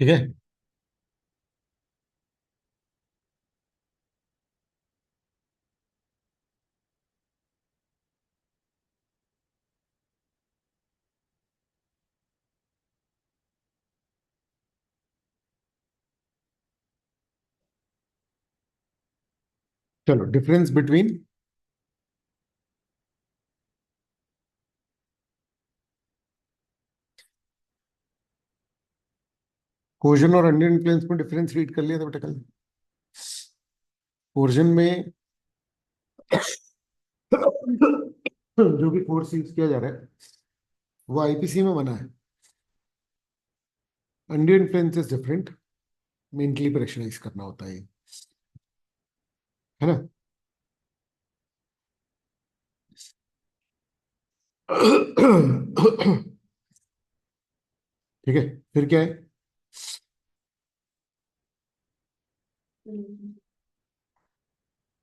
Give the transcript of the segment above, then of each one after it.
ठीक है। चलो, डिफरेंस बिटवीन कोर्जन और अंडर इन्फ्लुएंस में डिफरेंस रीड कर लिया था बेटा कल। कोर्जन में जो भी फोर्स यूज किया जा रहा है वो आईपीसी में बना है। Under influence is different, mentally pressurize करना होता है ना। ठीक है, फिर क्या है?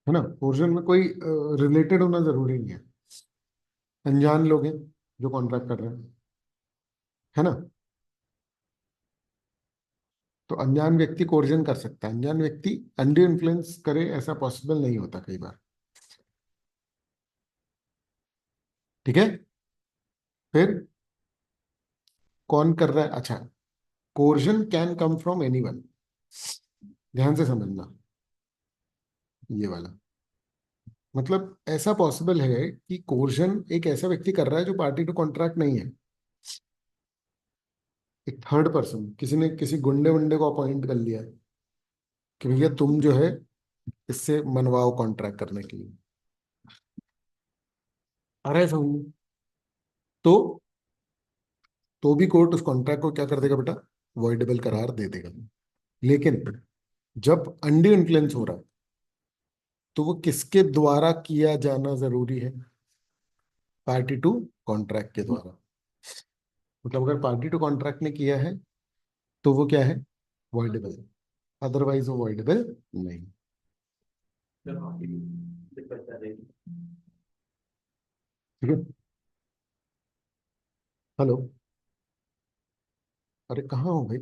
है ना, कोर्जन में कोई रिलेटेड होना जरूरी नहीं है। अनजान लोग हैं जो कॉन्ट्रैक्ट कर रहे हैं, है ना। तो अनजान व्यक्ति कोर्जन कर सकता है, अनजान व्यक्ति अंडर इन्फ्लुएंस करे ऐसा पॉसिबल नहीं होता कई बार। ठीक है। फिर कौन कर रहा है? अच्छा, coercion can come from anyone. ध्यान से समझना ये वाला। मतलब ऐसा पॉसिबल है कि कोर्जन एक ऐसा व्यक्ति कर रहा है जो पार्टी टू कॉन्ट्रैक्ट नहीं है। एक थर्ड पर्सन, किसी ने किसी गुंडे वुंडे को अपॉइंट कर लिया कि भैया तुम जो है इससे मनवाओ कॉन्ट्रैक्ट करने के लिए। आ रहा है समझ? तो तो भी कोर्ट उस कॉन्ट्रैक्ट को क्या कर देगा बेटा? वॉइडेबल करार दे देगा। लेकिन जब अनड्यू इन्फ्लुएंस हो रहा है तो वो किसके द्वारा किया जाना जरूरी है? पार्टी टू कॉन्ट्रैक्ट के द्वारा। मतलब अगर पार्टी टू कॉन्ट्रैक्ट ने किया है तो वो क्या है? वॉइडेबल। अदरवाइज वो वॉइडेबल नहीं। ठीक है। हेलो। अरे कहाँ हो भाई?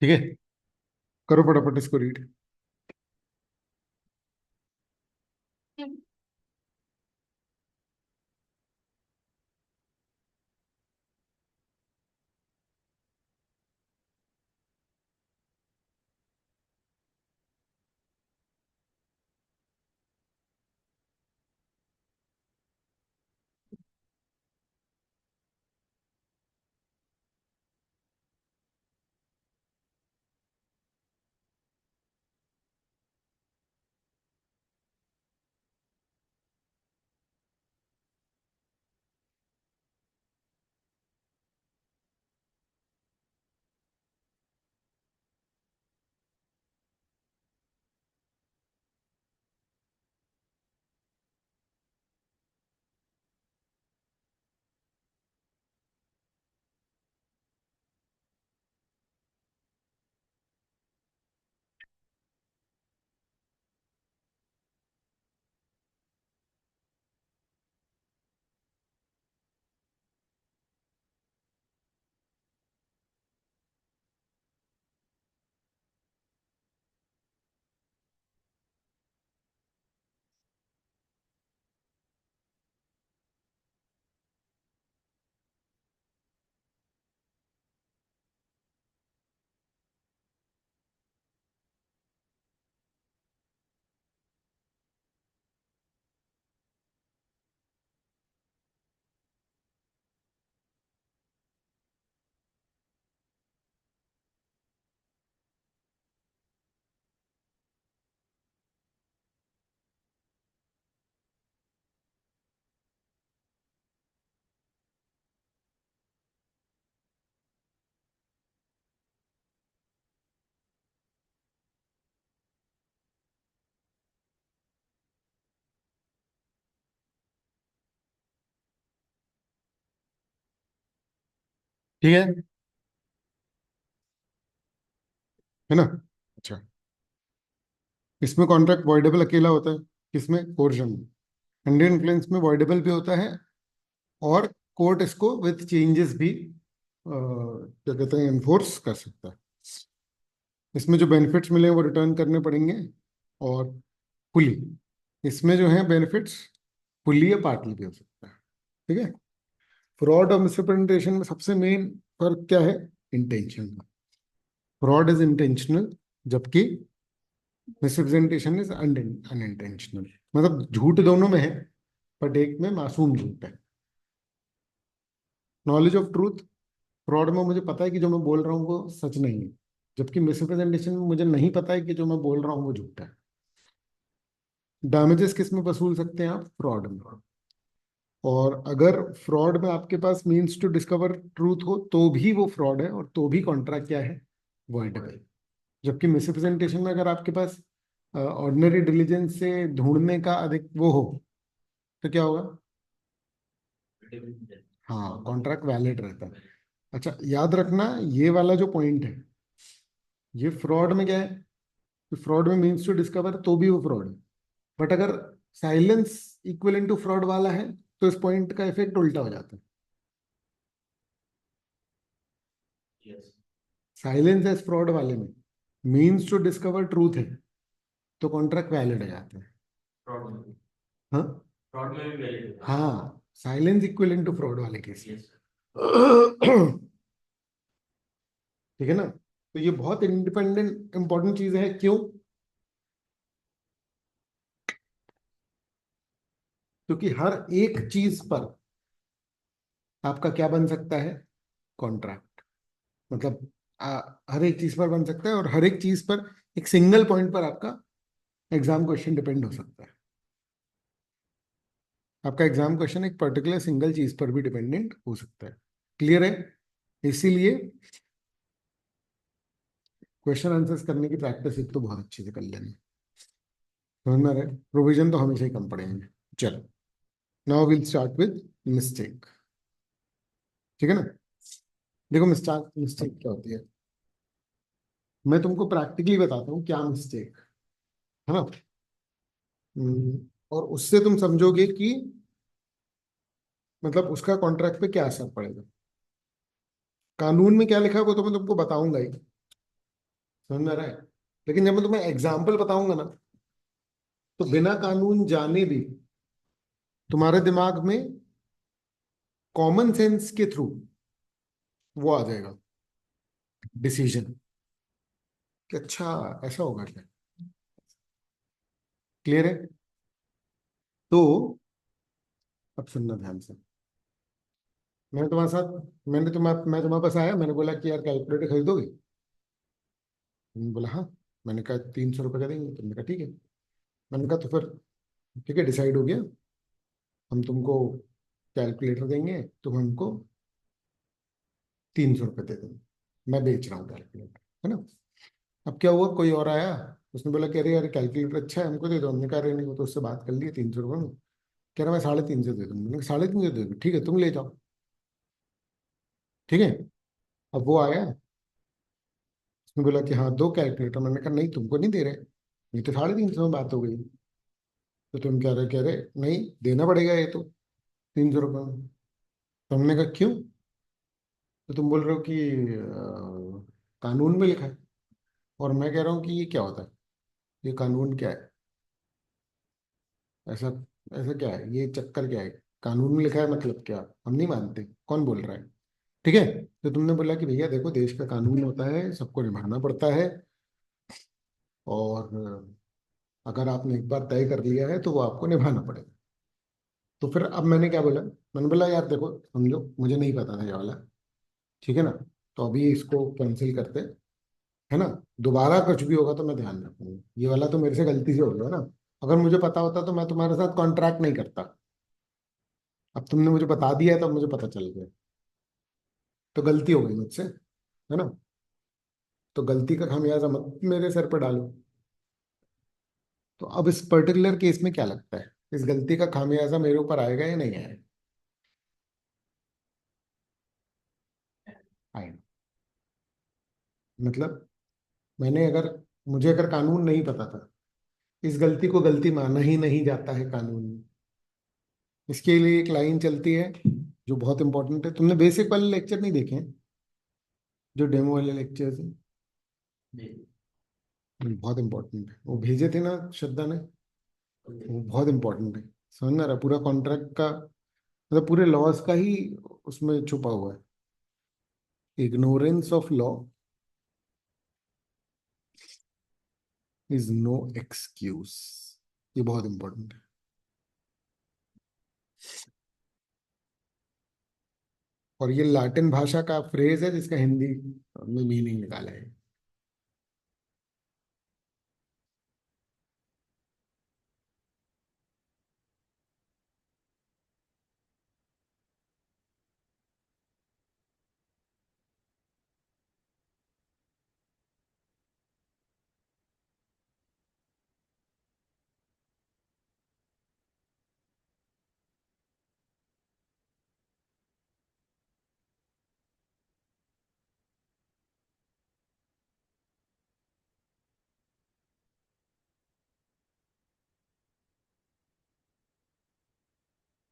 ठीक है, करो फटाफट इसको रीड। ठीक है है ना? अच्छा, इसमें कॉन्ट्रैक्ट वॉइडेबल अकेला होता है, किसमें? कोर्जन में। अंडर इन्फ्लुएंस में वॉइडेबल भी होता है, और कोर्ट इसको विथ चेंजेस भी क्या कहते हैं, इन्फोर्स कर सकता है। इसमें जो बेनिफिट्स मिले वो रिटर्न करने पड़ेंगे, और फुली, इसमें जो है बेनिफिट्स फुली या पार्टली भी हो सकता है। ठीक है। फ्रॉड और मिसरिप्रेजेंटेशन में सबसे मेन फर्क क्या है? इंटेंशन। फ्रॉड इज इंटेंशनल, जबकि मिसरिप्रेजेंटेशन इज अनइंटेंशनल। मतलब झूठ दोनों में है, बट एक में मासूम झूठ है। नॉलेज ऑफ ट्रूथ, फ्रॉड में मुझे पता है कि जो मैं बोल रहा हूँ वो सच नहीं है, जबकि मिसरिप्रेजेंटेशन में मुझे नहीं पता है कि जो मैं बोल रहा हूँ वो झूठ है। डैमेजेस किस में वसूल सकते हैं आप? फ्रॉड में। और अगर फ्रॉड में आपके पास मीन्स टू डिस्कवर ट्रूथ हो तो भी वो फ्रॉड है, और तो भी कॉन्ट्रैक्ट क्या है? वॉइडेबल। जबकि मिसरिप्रेजेंटेशन में अगर आपके पास ऑर्डिनरी डिलीजेंस से ढूंढने का अधिक वो हो, तो क्या होगा? हाँ, कॉन्ट्रैक्ट वैलिड रहता है। अच्छा, याद रखना, ये वाला जो पॉइंट है, ये फ्रॉड में क्या है? फ्रॉड में मीन्स टू डिस्कवर तो भी वो फ्रॉड है, बट अगर साइलेंस इक्वल टू फ्रॉड वाला है, तो इस पॉइंट का इफेक्ट उल्टा हो जाता है। साइलेंस है फ्रॉड वाले में, मीन्स टू डिस्कवर ट्रूथ है, तो कॉन्ट्रैक्ट वैलिड हो जाता है। हाँ, फ्रॉड में भी वैलिड, हाँ, साइलेंस इक्वल टू फ्रॉड वाले केस में। ठीक है ना? तो ये बहुत इंडिपेंडेंट इंपॉर्टेंट चीज है। क्यों? क्योंकि हर एक चीज पर आपका क्या बन सकता है? कॉन्ट्रैक्ट। मतलब हर एक चीज पर बन सकता है, और हर एक चीज पर एक सिंगल पॉइंट पर आपका एग्जाम क्वेश्चन डिपेंड हो सकता है। आपका एग्जाम क्वेश्चन एक पर्टिकुलर सिंगल चीज पर भी डिपेंडेंट हो सकता है। क्लियर है? इसीलिए क्वेश्चन आंसर्स करने की प्रैक्टिस एक तो बहुत अच्छे से कर लेनी। समझ में आ रहा है? प्रोविजन तो हमेशा ही कम पड़ेंगे। चलो, now will start with mistake. ठीक है ना? देखो, मिस्टेक मिस्टेक क्या होती है, मैं तुमको प्रैक्टिकली बताता हूँ क्या मिस्टेक है ना। और उससे तुम समझोगे कि मतलब उसका कॉन्ट्रैक्ट पे क्या असर पड़ेगा। कानून में क्या लिखा है वो तो मैं तुमको बताऊंगा ही, समझ में आ रहा है? लेकिन जब मैं तुम्हें एग्जाम्पल बताऊंगा ना, तो बिना कानून जाने भी तुम्हारे दिमाग में कॉमन सेंस के थ्रू वो आ जाएगा डिसीजन, कि अच्छा ऐसा होगा क्या। क्लियर है? तो अब सुनना ध्यान से। मैंने तुम्हारे साथ मैं तुम्हारे पास आया, मैंने बोला कि यार कैलकुलेटर खरीदोगे? तुमने बोला हाँ। मैंने कहा 300 रुपये का देंगे, तुमने कहा ठीक है। मैंने कहा तो फिर ठीक है, डिसाइड हो गया, हम तुमको कैलकुलेटर देंगे, तुम हमको 300 रुपये दे देंगे। मैं बेच रहा हूँ कैलकुलेटर, है ना? अब क्या हुआ, कोई और आया, उसने बोला कि अरे यार कैलकुलेटर अच्छा है, हमको दे दो। हमने कहा अरे नहीं, वो तो उससे बात कर लिए 300 रुपये में। कह रहा मैं 350 दे दूंगा। मैंने कहा 350 दे दूँ, ठीक है तुम ले जाओ। ठीक है। अब वो आया, उसने बोला कि हाँ दो कैलकुलेटर। मैंने कहा नहीं, तुमको नहीं दे रहे, ये तो 350 में बात हो गई। तो तुम कह रहे नहीं देना पड़ेगा ये तो 300 रुपये में। तो हमने कहा क्यों? तो तुम बोल रहे हो कि कानून में लिखा है। और मैं कह रहा हूँ कि ये क्या होता है, ये कानून क्या है? ऐसा ऐसा क्या है, ये चक्कर क्या है? कानून में लिखा है मतलब क्या? हम नहीं मानते, कौन बोल रहा है? ठीक है। तो तुमने बोला कि भैया देखो, देश का कानून होता है, सबको निभाना पड़ता है, और अगर आपने एक बार तय कर लिया है तो वो आपको निभाना पड़ेगा। तो फिर अब मैंने क्या बोला, मैंने बोला यार देखो समझो, मुझे नहीं पता था ये वाला, ठीक है ना? तो अभी इसको कैंसिल करते, है ना? दोबारा कुछ भी होगा तो मैं ध्यान रखूंगा, ये वाला तो मेरे से गलती से हो गया ना। अगर मुझे पता होता तो मैं तुम्हारे साथ कॉन्ट्रैक्ट नहीं करता। अब तुमने मुझे बता दिया है, तो मुझे पता चल गया, तो गलती हो गई मुझसे, है ना? तो गलती का खामियाजा मत मेरे सर पर डालो। तो अब इस पर्टिकुलर केस में क्या लगता है, इस गलती का खामियाजा मेरे ऊपर आएगा या नहीं आएगा? आई नो, मतलब मैंने अगर, मुझे अगर कानून नहीं पता था, इस गलती को गलती माना ही नहीं जाता है कानून में। इसके लिए एक लाइन चलती है जो बहुत इंपॉर्टेंट है। तुमने बेसिक वाले लेक्चर नहीं देखे हैं, जो डेमो वाले लेक्चर्स हैं? बहुत इंपॉर्टेंट है, वो भेजे थे ना श्रद्धा ने, वो बहुत इंपॉर्टेंट है। समझ ना रहा, पूरा कॉन्ट्रैक्ट का मतलब पूरे लॉज का ही उसमें छुपा हुआ है। Ignorance of law is no excuse, ये बहुत इंपॉर्टेंट है। और ये लैटिन भाषा का फ्रेज है जिसका हिंदी में मीनिंग निकाला है।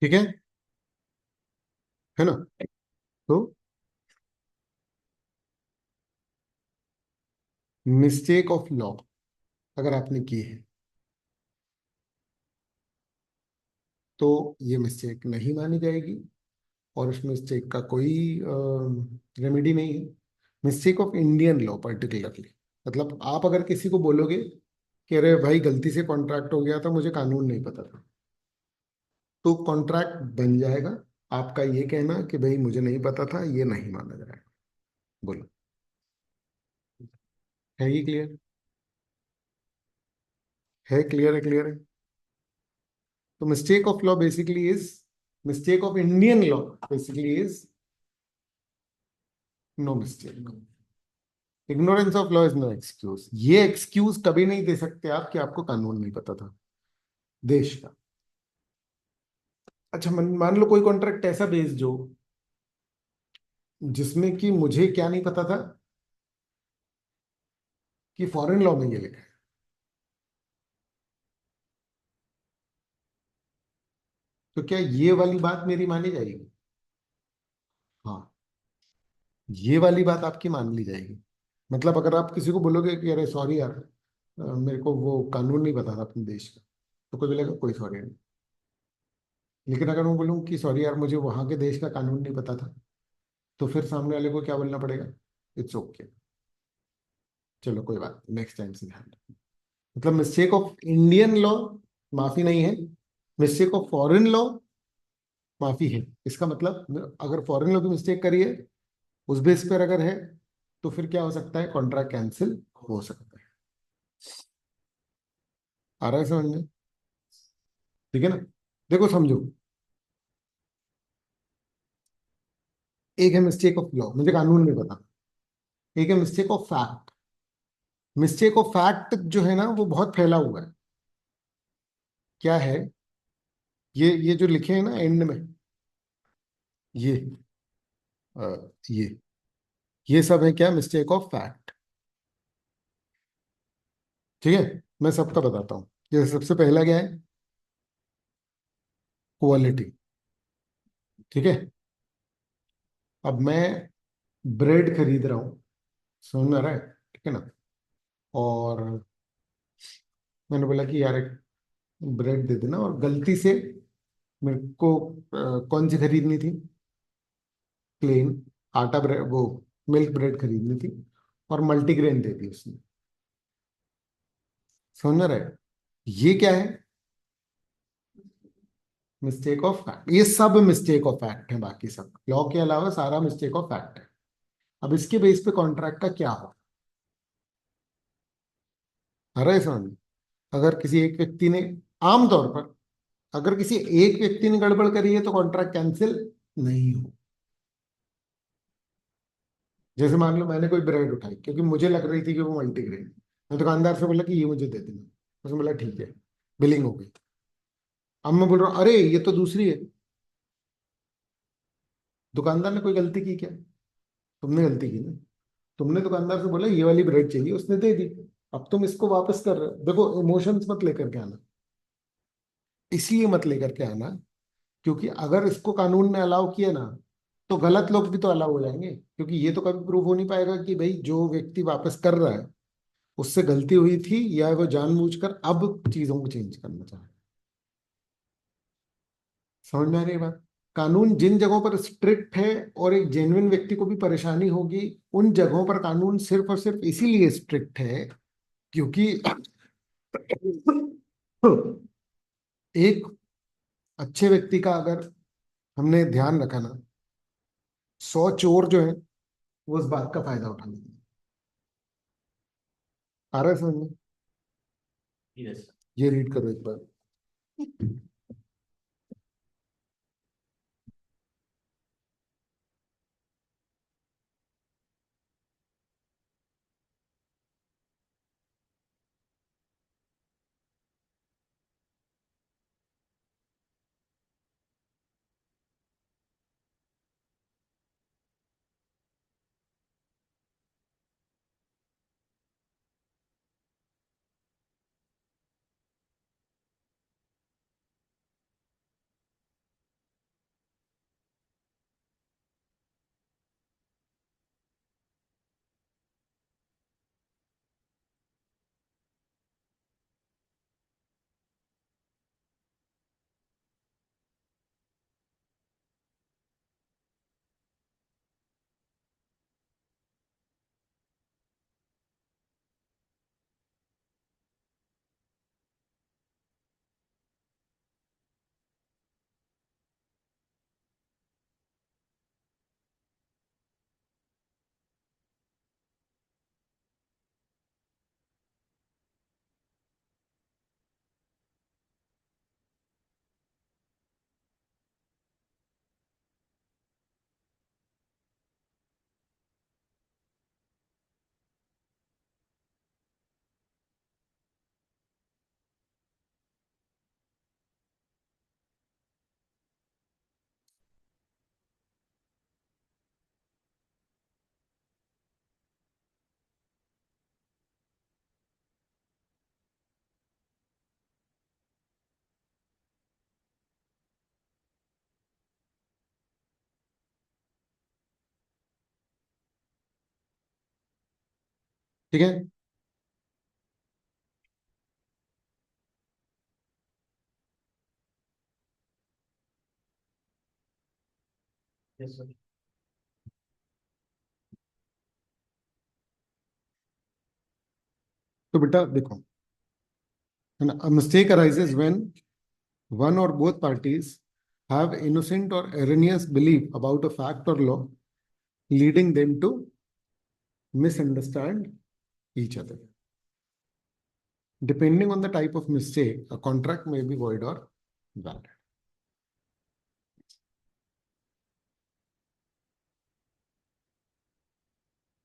ठीक है, है ना? तो मिस्टेक ऑफ लॉ अगर आपने की है तो ये मिस्टेक नहीं मानी जाएगी, और उस मिस्टेक का कोई रेमेडी नहीं है। Mistake of Indian law particularly, मतलब आप अगर किसी को बोलोगे कि अरे भाई गलती से कॉन्ट्रैक्ट हो गया था, मुझे कानून नहीं पता था, तो कॉन्ट्रैक्ट बन जाएगा। आपका ये कहना कि भाई मुझे नहीं पता था, ये नहीं माना जाएगा। बोलो, है ये क्लियर? है क्लियर? है क्लियर है? तो mistake of law basically is, mistake of Indian law basically is no mistake. Ignorance of law is no excuse. ये एक्सक्यूज कभी नहीं दे सकते आप कि आपको कानून नहीं पता था देश का। अच्छा, मान लो कोई कॉन्ट्रैक्ट ऐसा बेस्ड जो, जिसमें कि मुझे क्या नहीं पता था कि फॉरेन लॉ में ये लिखा है, तो क्या ये वाली बात मेरी मानी जाएगी? हाँ, ये वाली बात आपकी मान ली जाएगी। मतलब अगर आप किसी को बोलोगे कि अरे सॉरी यार, मेरे को वो कानून नहीं पता था अपने देश का, तो कोई बोलेगा कोई सॉरी नहीं। लेकिन अगर मैं बोलूँ कि सॉरी यार, मुझे वहां के देश का कानून नहीं पता था, तो फिर सामने वाले को क्या बोलना पड़ेगा? इट्स ओके, चलो कोई बात, नेक्स्ट टाइम से ध्यान रखें। मतलब मिस्टेक ऑफ इंडियन लॉ माफी नहीं है, मिस्टेक ऑफ फॉरेन लॉ माफी है। इसका मतलब अगर फॉरेन लॉ की मिस्टेक करी है, उस बेस पर अगर है, तो फिर क्या हो सकता है? कॉन्ट्रैक्ट कैंसिल हो सकता है। आ रहा है समझ में? ठीक है ना? देखो समझो, एक है मिस्टेक ऑफ लॉ, मुझे कानून नहीं पता। एक है mistake of fact. Mistake of fact जो है ना, वो बहुत फैला हुआ है। क्या है? ये जो लिखे हैं ना एंड में, ये ये ये सब है क्या? Mistake of fact. ठीक है, मैं सबका बताता हूँ। जैसे सबसे पहला क्या है? क्वालिटी। ठीक है, अब मैं ब्रेड खरीद रहा हूँ, समझ में आ रहा है? ठीक है ना? और मैंने बोला कि यार एक ब्रेड दे देना, और गलती से मेरे को कौन सी खरीदनी थी? प्लेन आटा ब्रेड, वो मिल्क ब्रेड खरीदनी थी, और मल्टीग्रेन दे दी उसने। समझ में रहा है? ये क्या है? Mistake of fact. ये सब मिस्टेक ऑफ फैक्ट है, बाकी सब लॉ के अलावा सारा मिस्टेक ऑफ फैक्ट है। अब इसके बेस पे कॉन्ट्रैक्ट का क्या हो? आ रहा है समझ में? अगर किसी एक व्यक्ति ने, आमतौर पर अगर किसी एक व्यक्ति ने गड़बड़ करी है तो कॉन्ट्रैक्ट कैंसिल नहीं हो। जैसे मान लो मैंने कोई ब्रेड उठाई क्योंकि मुझे लग रही थी कि वो मल्टीग्रेन, मैं दुकानदार से बोला कि ये मुझे दे देना, उसने बोला ठीक है, बिलिंग हो गई। अब मैं बोल रहा हूँ अरे ये तो दूसरी है। दुकानदार ने कोई गलती की क्या? तुमने गलती की ना। तुमने दुकानदार से बोला ये वाली ब्रेड चाहिए, उसने दे दी। अब तुम इसको वापस कर रहे हो। देखो, इमोशंस मत लेकर के आना, इसलिए मत लेकर के आना क्योंकि अगर इसको कानून ने अलाउ किया ना, तो गलत लोग भी तो अलाउ हो जाएंगे, क्योंकि ये तो कभी प्रूव हो नहीं पाएगा कि भाई जो व्यक्ति वापस कर रहा है उससे गलती हुई थी या वो जानबूझकर अब चीजों को चेंज करना चाह रहा है। समझ में आ रही है बात? कानून जिन जगहों पर स्ट्रिक्ट है और एक जेन्युइन व्यक्ति को भी परेशानी होगी, उन जगहों पर कानून सिर्फ और सिर्फ इसीलिए स्ट्रिक्ट है क्योंकि एक अच्छे व्यक्ति का अगर हमने ध्यान रखा ना, 100 चोर जो है वो इस बात का फायदा उठा लेंगे। आ रहा है समझ में? ये रीड करो एक बार। ठीक है। तो बेटा देखो, है ना, a mistake arises when one or both parties have innocent or erroneous belief about a fact or law, leading them to misunderstand each other. Depending on the type of mistake, a contract may be void or valid.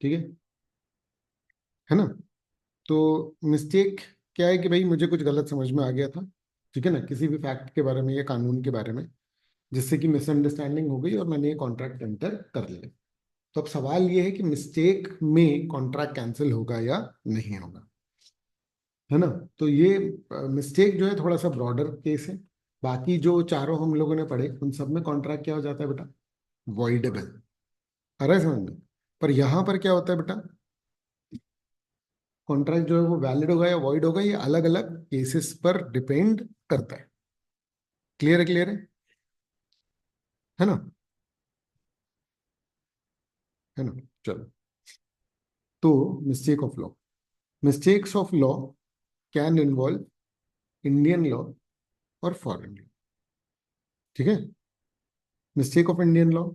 ठीक है ना? तो mistake क्या है कि भाई मुझे कुछ गलत समझ में आ गया था, ठीक है ना, किसी भी फैक्ट के बारे में या कानून के बारे में, जिससे कि मिसअंडरस्टैंडिंग हो गई और मैंने ये कॉन्ट्रैक्ट एंटर कर लिया। तो अब सवाल ये है कि मिस्टेक में कॉन्ट्रैक्ट कैंसिल होगा या नहीं होगा, है ना? तो ये मिस्टेक जो है थोड़ा सा ब्रॉडर केस है। बाकी जो चारों हम लोगों ने पढ़े उन सब में कॉन्ट्रैक्ट क्या हो जाता है बेटा? वॉइडेबल। आ रहा है समझ में? पर यहाँ पर क्या होता है बेटा? कॉन्ट्रैक्ट जो है वो वैलिड होगा या वॉइड होगा, ये अलग अलग केसेस पर डिपेंड करता है। क्लियर है? क्लियर है ना? है ना? चलो। तो mistake of law, mistakes of law can involve Indian law और फॉरेन लॉ। ठीक है? मिस्टेक ऑफ इंडियन लॉ,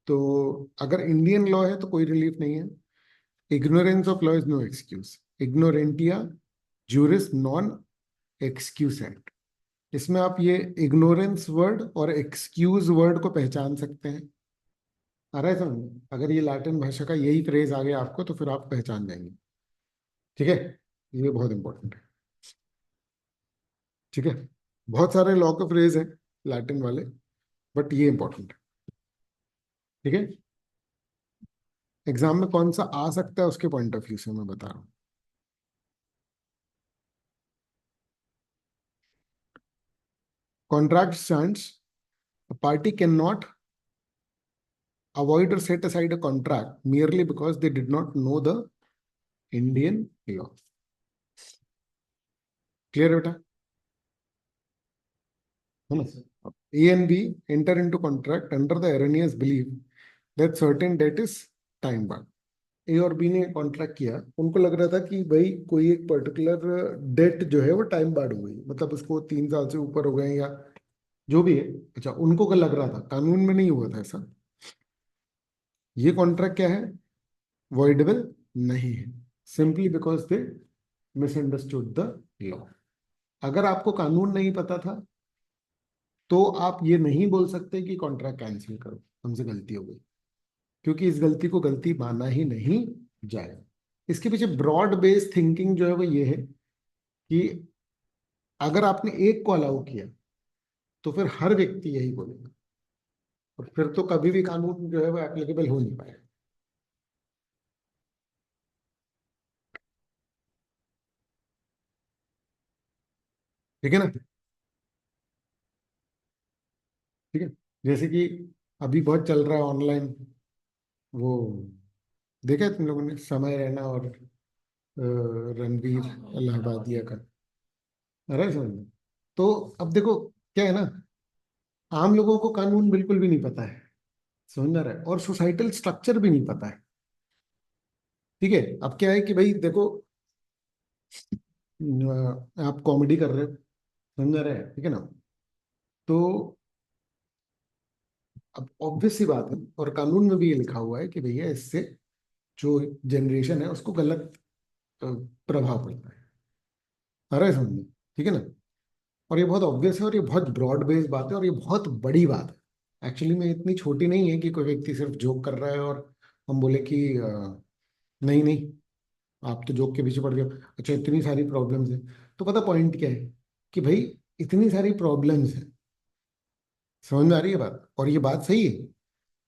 तो अगर इंडियन लॉ है तो कोई रिलीफ नहीं है। Ignorance of law is no excuse, इग्नोरेंटिया जूरिस नॉन एक्सक्यूसेंट। इसमें आप ये इग्नोरेंस वर्ड और एक्सक्यूज वर्ड को पहचान सकते हैं। आ रहा है समझ में? अगर ये लैटिन भाषा का यही फ्रेज आ गया आपको तो फिर आप पहचान जाएंगे। ठीक है? ये बहुत इंपॉर्टेंट है। ठीक है? बहुत सारे लॉ के फ्रेज हैं लैटिन वाले, बट ये इंपॉर्टेंट है। ठीक है? एग्जाम में कौन सा आ सकता है उसके पॉइंट ऑफ व्यू से मैं बता रहा हूँ। Contract stands party can not avoid or set aside a contract merely because they did not know the Indian law. Clear है बेटा? है ना? A and B enter into contract under the erroneous belief that certain debt is time bound. ए और B ने contract किया, उनको लग रहा था कि भाई कोई एक पर्टिकुलर डेट जो है वो टाइम बार्ड हो गई, मतलब उसको 3 साल से ऊपर हो गए या जो भी है। अच्छा, उनको क्या लग रहा था, कानून में नहीं हुआ था ऐसा। ये कॉन्ट्रैक्ट क्या है? वॉइडेबल नहीं है, simply because they misunderstood the law. अगर आपको कानून नहीं पता था तो आप ये नहीं बोल सकते कि कॉन्ट्रैक्ट कैंसिल करो, हमसे गलती हो गई, क्योंकि इस गलती को गलती माना ही नहीं जाएगा। इसके पीछे ब्रॉड बेस्ड थिंकिंग जो है वो ये है कि अगर आपने एक को अलाउ किया तो फिर हर व्यक्ति यही बोलेगा, और फिर तो कभी भी कानून जो है वो एप्लीकेबल हो नहीं पाएगा। ठीक है ना? ठीक है। जैसे कि अभी बहुत चल रहा है ऑनलाइन, वो देखा है तुम लोगों ने, समय रैना और रणवीर इलाहाबादिया का। अरे समझ में। तो अब देखो क्या है ना, आम लोगों को कानून बिल्कुल भी नहीं पता है, समझ में आ रहा है, और सोसाइटल स्ट्रक्चर भी नहीं पता है। ठीक है, अब क्या है कि भाई देखो, आप कॉमेडी कर रहे हो, समझ में आ रहा है, ठीक है ना? तो अब ऑब्वियस सी बात है, और कानून में भी ये लिखा हुआ है कि भैया इससे जो जनरेशन है उसको गलत प्रभाव पड़ता है। आ रहा है समझ में? ठीक है ना? और ये बहुत ऑब्वियस है, और ये बहुत ब्रॉड बेस्ड बात है, और ये बहुत बड़ी बात है एक्चुअली में। इतनी छोटी नहीं है कि कोई व्यक्ति सिर्फ जोक कर रहा है और हम बोले कि नहीं नहीं, आप तो जोक के पीछे पड़ गए। अच्छा, इतनी सारी प्रॉब्लम्स है, तो पता पॉइंट क्या है कि भाई इतनी सारी प्रॉब्लम्स है, समझ में आ रही है बात, और ये बात सही है।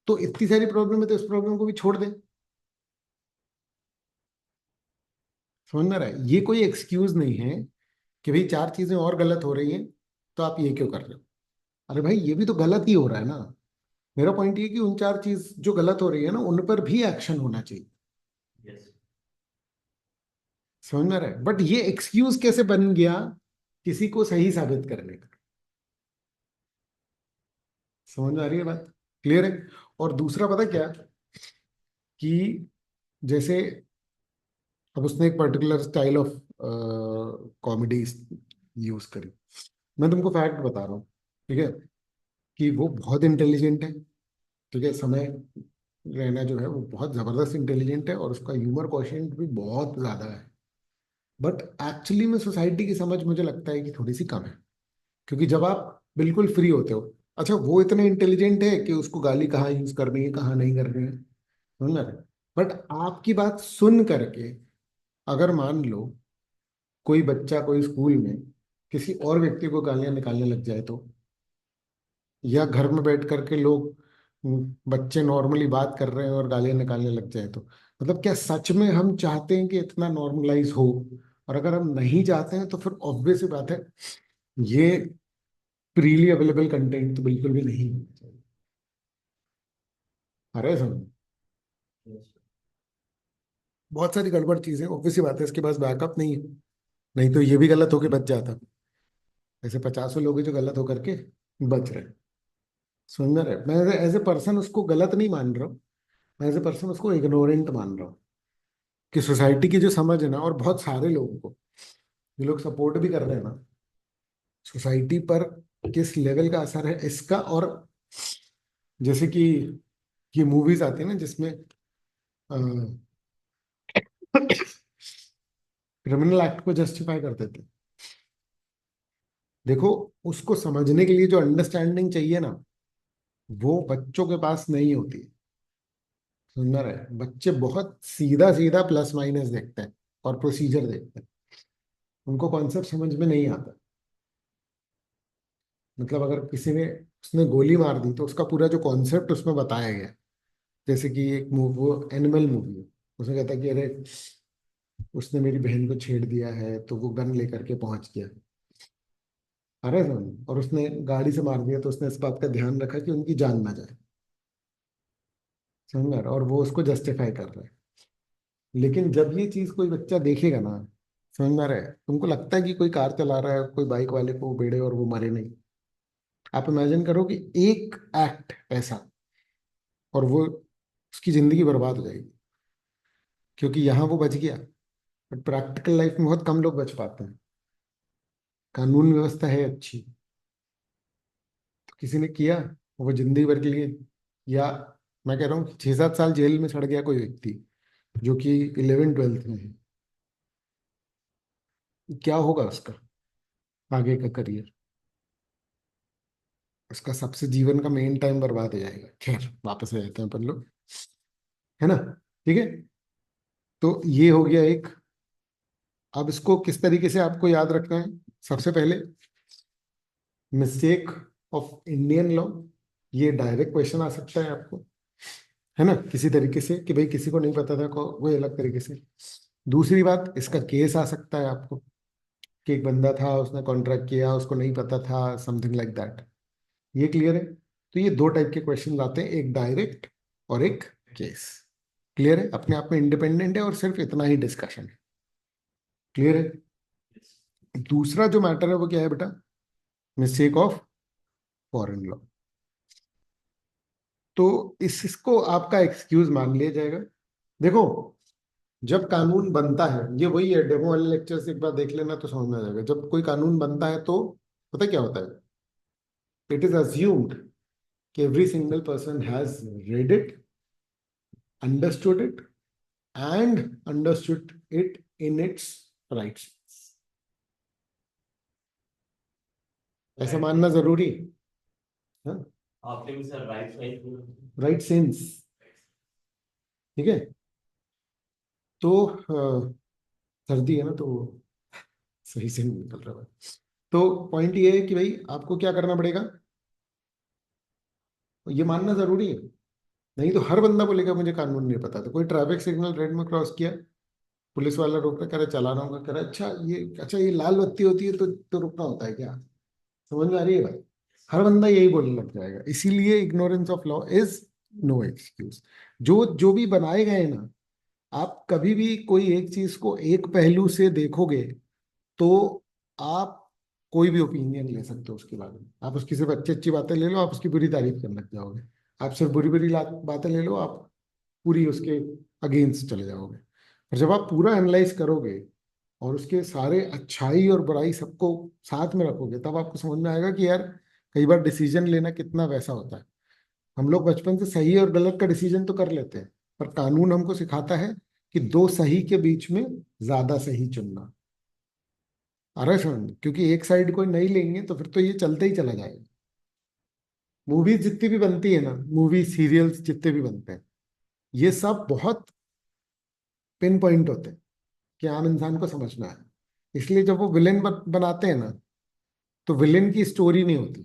तो इतनी सारी प्रॉब्लम है तो इस प्रॉब्लम को भी छोड़ दें, समझ में आ रहा है? ये कोई एक्सक्यूज नहीं है कि भाई चार चीजें और गलत हो रही हैं तो आप ये क्यों कर रहे हो। अरे भाई ये भी तो गलत ही हो रहा है ना। मेरा पॉइंट ये कि उन चार चीज जो गलत हो रही है ना उन पर भी एक्शन होना चाहिए। समझ में आ रहा है? बट ये एक्सक्यूज कैसे बन गया किसी को सही साबित करने का। समझ में आ रही है बात? क्लियर है? और दूसरा पता क्या, कि जैसे अब उसने एक particular style of comedy use करी। मैं तुमको फैक्ट बता रहा हूँ, ठीक है, कि वो बहुत इंटेलिजेंट है। ठीक है, समय रहना जो है वो बहुत जबरदस्त इंटेलिजेंट है, और उसका ह्यूमर क्वोशिएंट भी बहुत ज्यादा है। बट एक्चुअली में सोसाइटी की समझ मुझे लगता है कि थोड़ी सी कम है, क्योंकि जब आप बिल्कुल फ्री होते हो, अच्छा वो इतने इंटेलिजेंट है कि उसको गाली कहाँ यूज करनी है कहाँ नहीं करनी है, समझ रहे? बट आपकी बात सुन करके अगर मान लो कोई बच्चा कोई स्कूल में किसी और व्यक्ति को गालियां निकालने लग जाए तो, या घर में बैठ करके लोग बच्चे नॉर्मली बात कर रहे हैं और गालियां निकालने लग जाए तो, मतलब क्या सच में हम चाहते हैं कि इतना नॉर्मलाइज हो? और अगर हम नहीं चाहते हैं तो फिर ऑब्वियस सी बात है, ये फ्रीली अवेलेबल कंटेंट तो बिल्कुल भी नहीं होना चाहिए। अरे समझ, बहुत सारी गड़बड़ चीजें, ऑब्वियस सी बात है, इसके पास बैकअप नहीं है, नहीं तो ये भी गलत होके बच जाता। ऐसे पचासों लोग हैं जो गलत होकर के बच रहे हैं। सुंदर है, मैं एज ए पर्सन उसको गलत नहीं मान रहा हूँ, मैं एज ए पर्सन उसको इग्नोरेंट मान रहा हूँ, कि सोसाइटी की जो समझ है ना, और बहुत सारे लोगों को जो लोग सपोर्ट भी कर रहे हैं ना, सोसाइटी पर किस लेवल का असर है इसका। और जैसे कि ये मूवीज आती है ना जिसमें क्रिमिनल एक्ट को जस्टिफाई कर देते हैं, देखो उसको समझने के लिए जो अंडरस्टैंडिंग चाहिए ना, वो बच्चों के पास नहीं होती। सुंदर है, बच्चे बहुत सीधा सीधा प्लस माइनस देखते हैं और प्रोसीजर देखते हैं, उनको कॉन्सेप्ट समझ में नहीं आता। मतलब अगर किसी ने उसने गोली मार दी तो उसका पूरा जो कॉन्सेप्ट उसमें बताया गया, जैसे कि एक मूवी, वो एनिमल मूवी है, उसमें कहता है कि अरे उसने मेरी बहन को छेड़ दिया है, तो वो गन लेकर के पहुंच गया, अरे समझ, और उसने गाड़ी से मार दिया, तो उसने इस बात का ध्यान रखा कि उनकी जान ना जाए, समझ में आ रहा है? और वो उसको जस्टिफाई कर रहा है। लेकिन जब ये चीज कोई बच्चा देखेगा ना, समझ में आ रहा है, तुमको लगता है कि कोई कार चला रहा है, कोई बाइक वाले को बेड़े और वो मरे नहीं। आप इमेजिन करो कि एक एक्ट ऐसा, और वो उसकी जिंदगी बर्बाद हो जाएगी, क्योंकि यहाँ वो बच गया। बट प्रैक्टिकल लाइफ में बहुत कम लोग बच पाते हैं। कानून व्यवस्था है अच्छी, तो किसी ने किया, वो जिंदगी भर के लिए, या मैं कह रहा हूँ 6-7 साल जेल में सड़ गया कोई व्यक्ति जो कि 11th-12th में है, क्या होगा उसका आगे का करियर? उसका सबसे जीवन का मेन टाइम बर्बाद हो जाएगा। खैर, वापस आ जाते हैं अपन लोग, है ना? ठीक है, तो ये हो गया एक। अब इसको किस तरीके से आपको याद रखना है? सबसे पहले, मिस्टेक ऑफ इंडियन लॉ, ये डायरेक्ट क्वेश्चन आ सकता है आपको, है ना, किसी तरीके से कि भाई किसी को नहीं पता था को, वो अलग तरीके से। दूसरी बात, इसका केस आ सकता है आपको कि एक बंदा था, उसने कॉन्ट्रैक्ट किया, उसको नहीं पता था, समथिंग लाइक दैट। ये क्लियर है? तो ये दो टाइप के क्वेश्चन आते हैं, एक डायरेक्ट और एक केस। क्लियर है? अपने आप में इंडिपेंडेंट है और सिर्फ इतना ही डिस्कशन है। क्लियर है? दूसरा जो मैटर है वो क्या है बेटा? Mistake of foreign law. तो इसको आपका एक्सक्यूज मान लिया जाएगा। देखो, जब कानून बनता है, ये वही है, डेमो वाले लेक्चर से एक बार देख लेना तो समझ में आ जाएगा। जब कोई कानून बनता है तो पता है क्या होता है? इट इज अज्यूम्ड कि every single person has read it, understood it, and understood it in its rights। ऐसा मानना जरूरी है, आपने भी सर राइट राइट सेंस। ठीक है, तो सर्दी है ना, तो सही से नहीं निकल रहा है। तो पॉइंट ये है कि भाई आपको क्या करना पड़ेगा, ये मानना जरूरी है। नहीं तो हर बंदा बोलेगा मुझे कानून नहीं पता। तो कोई ट्रैफिक सिग्नल रेड में क्रॉस किया, पुलिस वाला रोक रहा, कह रहा चला रहा हूँ, कह रहा अच्छा ये लाल बत्ती होती है तो रुकना होता है क्या? समझ में आ रही है भाई? हर बंदा यही बोलने लग जाएगा। इसीलिए ignorance of law is no excuse. जो जो भी बनाए गए ना, आप कभी भी कोई एक चीज को एक पहलू से देखोगे तो आप कोई भी ओपिनियन ले सकते हो उसके बारे में। आप उसकी सिर्फ अच्छी अच्छी बातें ले लो, आप उसकी बुरी तारीफ करने लग जाओगे। आप सिर्फ बुरी बुरी बातें ले लो, आप पूरी उसके अगेंस्ट चले जाओगे। और जब आप पूरा एनालाइज करोगे और उसके सारे अच्छाई और बुराई सबको साथ में रखोगे, तब आपको समझ में आएगा कि यार कई बार डिसीजन लेना कितना वैसा होता है। हम लोग बचपन से सही और गलत का डिसीजन तो कर लेते हैं, पर कानून हमको सिखाता है कि दो सही के बीच में ज्यादा सही चुनना। अरे सुन, क्योंकि एक साइड कोई नहीं लेंगे तो फिर तो ये चलते ही चला जाएगा। मूवीज जितनी भी बनती है ना, मूवी सीरियल्स जितने भी बनते हैं, ये सब बहुत पिन पॉइंट होते हैं कि आम इंसान को समझ में आए। इसलिए जब वो विलेन बनाते हैं ना, तो विलेन की स्टोरी नहीं होती।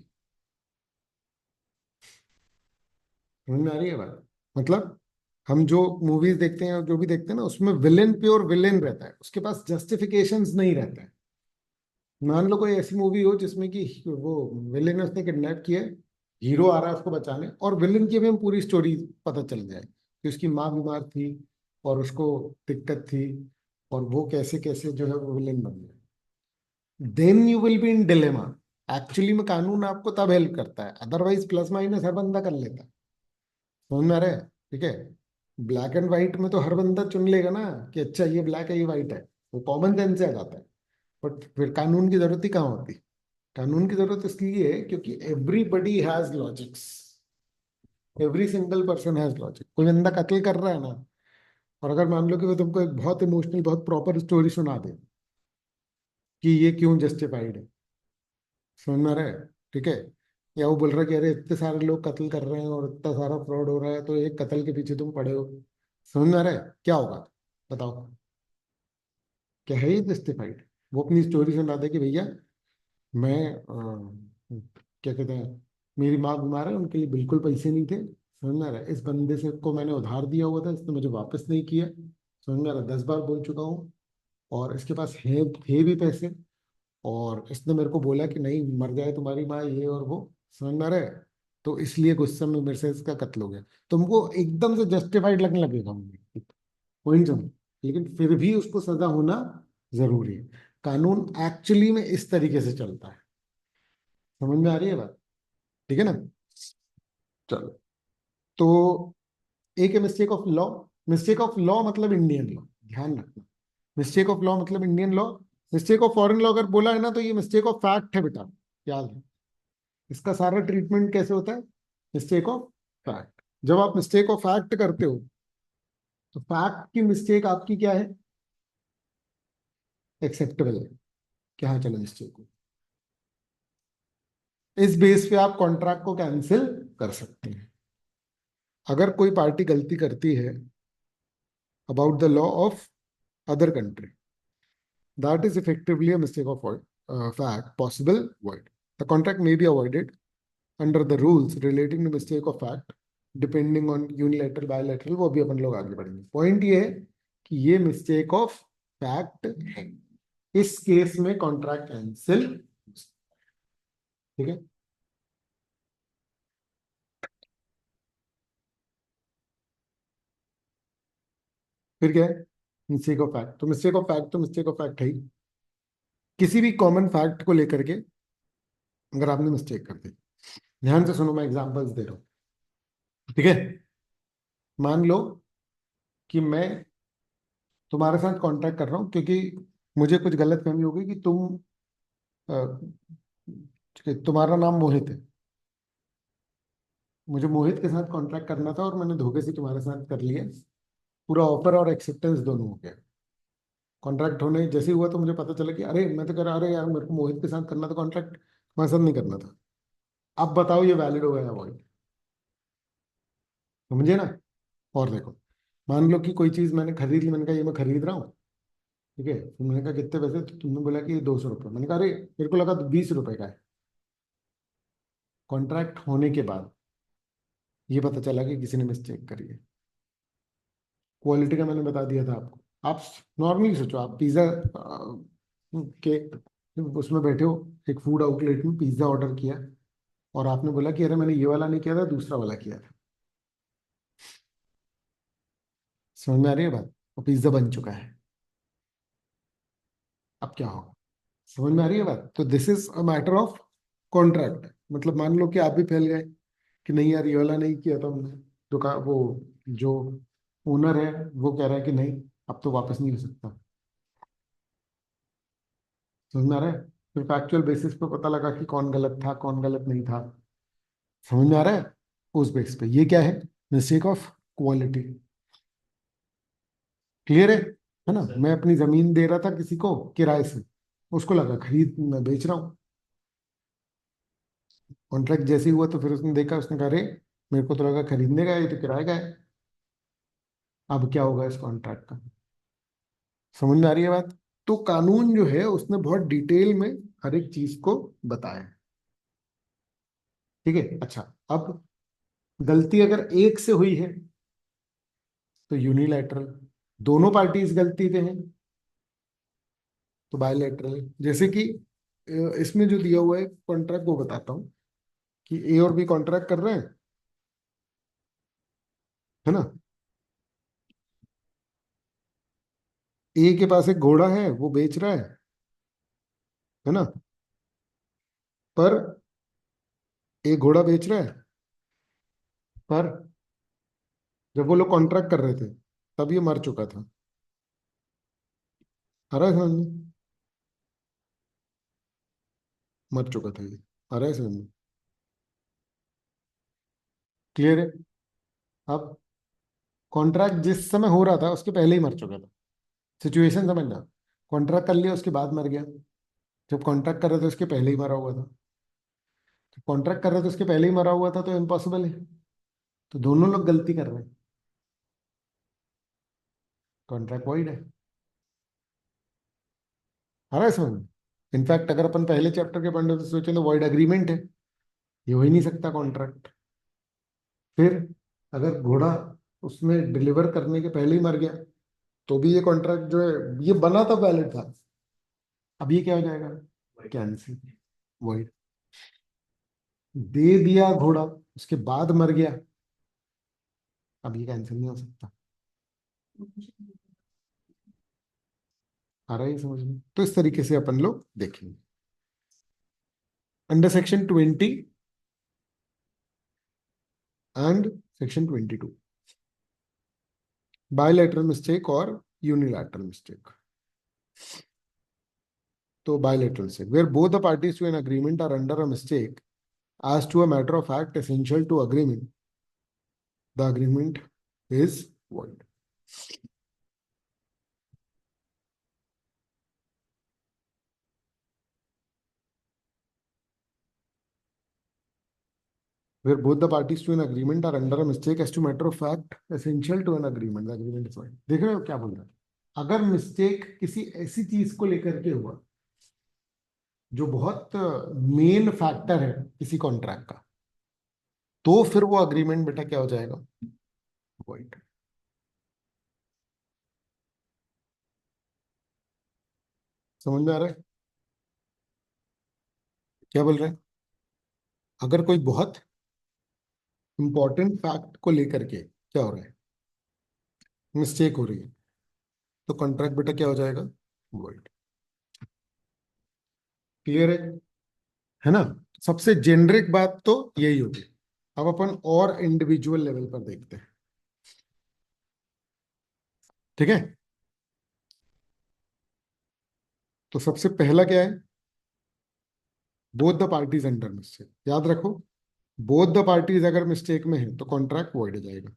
समझ में आ रही है बात? मतलब हम जो मूवीज देखते हैं और जो भी देखते हैं ना, उसमें विलेन प्योर विलेन रहता है, उसके पास जस्टिफिकेशंस नहीं रहता है। मान लो कोई ऐसी मूवी हो जिसमें कि वो विलेन ने उसने किडनैप किया है, हीरो आ रहा है उसको बचाने, और विलेन की भी हम पूरी स्टोरी पता चल जाए कि उसकी माँ बीमार थी और उसको दिक्कत थी, और वो कैसे कैसे जो है वो विलेन बन गया। Then you will be in dilemma. Actually में कानून आपको तब हेल्प करता है, अदरवाइज प्लस माइनस हर बंदा कर लेता है। समझ में आ रहा है? ठीक है, ब्लैक एंड व्हाइट में तो हर बंदा चुन लेगा ना कि अच्छा ये ब्लैक है ये व्हाइट है, वो कॉमन सेंस से आ जाता है। बट फिर कानून की जरूरत ही कहाँ होती? कानून की जरूरत इसलिए है क्योंकि everybody has logics, every single person has logic. कोई बंदा कत्ल कर रहा है ना, और अगर मान लो कि वो तुमको एक बहुत इमोशनल बहुत प्रॉपर स्टोरी सुना दे कि ये क्यों जस्टिफाइड है, समझ में आ रहा है? ठीक है, या वो बोल रहा है कि अरे इतने सारे लोग कत्ल कर रहे हैं और इतना सारा फ्रॉड हो रहा है, तो एक कत्ल के पीछे तुम पड़े हो, समझ में आ रहा है क्या होगा? बताओ, क्या है ये जस्टिफाइड? वो अपनी स्टोरी सुना दे कि भैया मैं क्या कहते हैं, मेरी माँ बीमार है, उनके लिए बिल्कुल पैसे नहीं थे, समझ में आ रहा है? इस बंदे से को मैंने उधार दिया हुआ था, इसने मुझे वापस नहीं किया। समझ में आ रहा है? 10 बार बोल चुका हूँ। और इसके पास है थे भी पैसे, और इसने मेरे को बोला कि नहीं, मर जाए तुम्हारी माँ, ये और वो। समझ में आ रहा है? तो इसलिए गुस्से में मेरे से इसका कत्ल हो गया। तुमको एकदम से जस्टिफाइड लगने लगेगा मुझे, पॉइंट समझ, लेकिन फिर भी उसको सजा होना जरूरी है। कानून एक्चुअली में इस तरीके से चलता है। समझ में आ रही है बात? ठीक है ना? चलो। तो एक है mistake of law. Mistake of law मतलब इंडियन लॉ, ध्यान रखना। मिस्टेक ऑफ लॉ मतलब Indian law. Mistake of foreign law अगर बोला है ना, तो ये मिस्टेक ऑफ फैक्ट है बेटा, याद है। इसका सारा ट्रीटमेंट कैसे होता है? Mistake of fact. जब आप मिस्टेक ऑफ फैक्ट करते हो, तो फैक्ट की मिस्टेक आपकी क्या है? एक्सेप्टेबल है कि हाँ चलो मिस्टेक हो। इस बेस पे आप कॉन्ट्रैक्ट को कैंसिल कर सकते हैं। अगर कोई पार्टी गलती करती है about the law of other country, that is effectively a mistake of fact possible void. The contract may be avoided under the rules relating to mistake of fact depending on unilateral bilateral, वो भी अपन लोग आगे बढ़ेंगे। Point ये है कि ये mistake of fact है, इस केस में कॉन्ट्रैक्ट कैंसिल। ठीक है? फिर क्या है? Mistake of fact. तो मिस्टेक ऑफ फैक्ट तो मिस्टेक ऑफ फैक्ट है ही, किसी भी कॉमन फैक्ट को लेकर के अगर आपने मिस्टेक कर दी। ध्यान से सुनो, मैं एग्जांपल्स दे रहा हूँ। ठीक है? मान लो कि मैं तुम्हारे साथ कांटेक्ट कर रहा हूँ, क्योंकि मुझे कुछ गलत फहमी हो गई कि तुम तुम्हारा नाम मोहित है। मुझे मोहित के साथ कांटेक्ट करना था और मैंने धोखे से तुम्हारे साथ कर लिया। पूरा ऑफर और एक्सेप्टेंस दोनों हो गया। कॉन्ट्रैक्ट होने जैसे ही हुआ तो मुझे पता चला कि अरे, मैं तो कह रहा, अरे यार मेरे को मोहित के साथ करना था कॉन्ट्रैक्ट, तुम्हारे साथ नहीं करना था। अब बताओ ये वैलिड होगा या वॉइड? समझे ना? और देखो, मान लो कि कोई चीज मैंने खरीद ली, मैंने कहा ये मैं खरीद रहा हूँ। ठीक है? तो मैंने कहा कितने पैसे, तो तुमने बोला कि 200 रुपये। मैंने कहा अरे, मेरे को लगा 20 रुपए का है। कॉन्ट्रैक्ट होने के बाद ये पता चला कि किसी ने मिस्टेक करी है। क्वालिटी का मैंने बता दिया था आपको। आप नॉर्मली सोचो, आप पिज्ज़ा के उसमें बैठे हो, एक फूड आउटलेट में पिज्ज़ा ऑर्डर किया, और आपने बोला कि अरे मैंने ये वाला नहीं किया था, दूसरा वाला किया था। समझ में आ रही है बात? और पिज्ज़ा बन चुका है। अब क्या होगा? समझ में आ रही है बात? तो this is a matter of contract. मतलब मान लो कि आप भी फैल गए कि नहीं यार, ये वाला नहीं किया था हमने। दुकान वो जो ओनर है वो कह रहा है कि नहीं, अब तो वापस नहीं हो सकता। समझ में आ रहा है? फिर फैक्चुअल बेसिस पे पता लगा कि कौन गलत था कौन गलत नहीं था। समझ में आ रहा है? उस बेस पे ये क्या है? Mistake of quality. क्लियर है ना? मैं अपनी जमीन दे रहा था किसी को किराए से, उसको लगा खरीद मैं बेच रहा हूँ। कॉन्ट्रैक्ट जैसे ही हुआ तो फिर उसने देखा, उसने कहा अरे, मेरे को तो लगा खरीदने का है, ये तो किराए का है। अब क्या होगा इस कॉन्ट्रैक्ट का? समझ में आ रही है बात? तो कानून जो है उसने बहुत डिटेल में हर एक चीज को बताया है। ठीक है? अच्छा, अब गलती अगर एक से हुई है तो यूनिलैटरल, दोनों पार्टीज गलती पे हैं तो बायलैटरल। जैसे कि इसमें जो दिया हुआ है कॉन्ट्रैक्ट, वो बताता हूँ कि ए और बी कॉन्ट्रैक्ट कर रहे हैं, है ना? ए के पास एक घोड़ा है, वो बेच रहा है ना? पर एक घोड़ा बेच रहा है, पर जब वो लोग कॉन्ट्रैक्ट कर रहे थे तब ये मर चुका था। आ रहा है समझ में? मर चुका था ये। आ रहा है समझ में? क्लियर है? अब कॉन्ट्रैक्ट जिस समय हो रहा था उसके पहले ही मर चुका था। सिचुएशन समझना। कॉन्ट्रैक्ट कर लिया, उसके बाद मर गया। जब कॉन्ट्रैक्ट कर रहे थे उसके पहले ही मरा हुआ था। कॉन्ट्रैक्ट कर रहे थे उसके पहले ही मरा हुआ था तो इम्पॉसिबल है। तो दोनों लोग गलती कर रहे हैं, कॉन्ट्रैक्ट वॉइड है। आ रहा है समझ में? इनफैक्ट अगर अपन पहले चैप्टर के पढ़ने से सोचें तो वॉइड एग्रीमेंट है, ये हो ही नहीं सकता कॉन्ट्रैक्ट। फिर अगर घोड़ा उसमें डिलीवर करने के पहले ही मर गया तो भी ये कॉन्ट्रैक्ट जो है ये बना था वैलिड था। अब ये क्या हो जाएगा? कैंसिल। वही, दे दिया घोड़ा उसके बाद मर गया, अब ये कैंसिल नहीं हो सकता। आ रहा है ये समझ में? तो इस तरीके से अपन लोग देखेंगे under section 20 and section 22, bilateral mistake और यूनिलैटरल मिस्टेक। तो बायलैटरल से where both the parties to an agreement are under a mistake as to a matter of fact essential to agreement, the agreement is void. Where both the parties to an agreement are under a mistake as to matter of fact essential to an agreement, the agreement is void. देख रहे हो क्या बोल रहा है? अगर mistake किसी ऐसी चीज को लेकर के हुआ जो बहुत मेन फैक्टर है किसी कॉन्ट्रैक्ट का, तो फिर वो अग्रीमेंट बेटा क्या हो जाएगा? वॉइड। समझ में आ रहा है क्या बोल रहे हैं? अगर कोई बहुत इंपॉर्टेंट फैक्ट को लेकर के क्या हो रहा है, मिस्टेक हो रही है, तो कॉन्ट्रैक्ट बेटा क्या हो जाएगा? वॉइड। क्लियर है ना? सबसे जेनरिक बात तो यही होगी। अब अपन और इंडिविजुअल लेवल पर देखते हैं, ठीक है? तो सबसे पहला क्या है? Both the parties under mistake, याद रखो। बोथ द पार्टीज अगर मिस्टेक में है तो कॉन्ट्रैक्ट वॉइड हो जाएगा,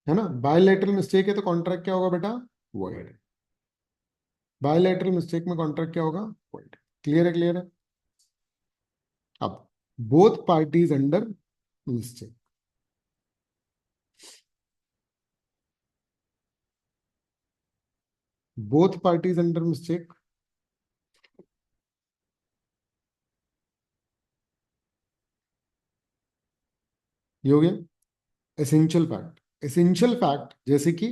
है ना? बायलैटरल मिस्टेक है तो कॉन्ट्रैक्ट क्या होगा बेटा? वॉइड। बायलैटरल मिस्टेक में कॉन्ट्रैक्ट क्या होगा? वॉइड। क्लियर है? क्लियर है? अब both parties under mistake, both parties under mistake, ये हो गया एसेंशियल फैक्ट। एसेंशियल फैक्ट जैसे कि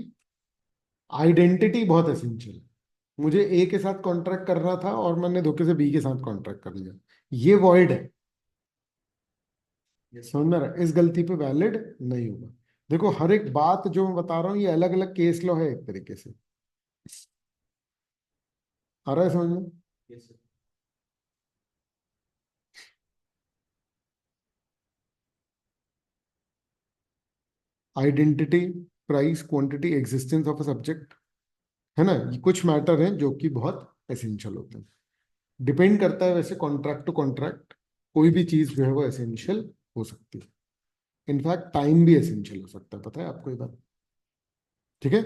आइडेंटिटी बहुत एसेंशियल, मुझे ए के साथ कॉन्ट्रैक्ट करना था और मैंने धोखे से बी के साथ कॉन्ट्रैक्ट कर लिया, ये वॉइड है। समझ में आ रहा है? इस गलती पे वैलिड नहीं होगा। देखो हर एक बात जो मैं बता रहा हूँ ये अलग अलग केस लॉ है एक तरीके से। आ रहा है समझ में? Identity, price, quantity, existence of a subject, है ना? ये कुछ मैटर हैं जो कि बहुत एसेंशियल होते हैं। डिपेंड करता है वैसे कॉन्ट्रैक्ट टू कॉन्ट्रैक्ट, कोई भी चीज जो है वो एसेंशियल हो सकती है। इनफैक्ट टाइम भी एसेंशियल हो सकता है, पता है आपको ये बात? ठीक है?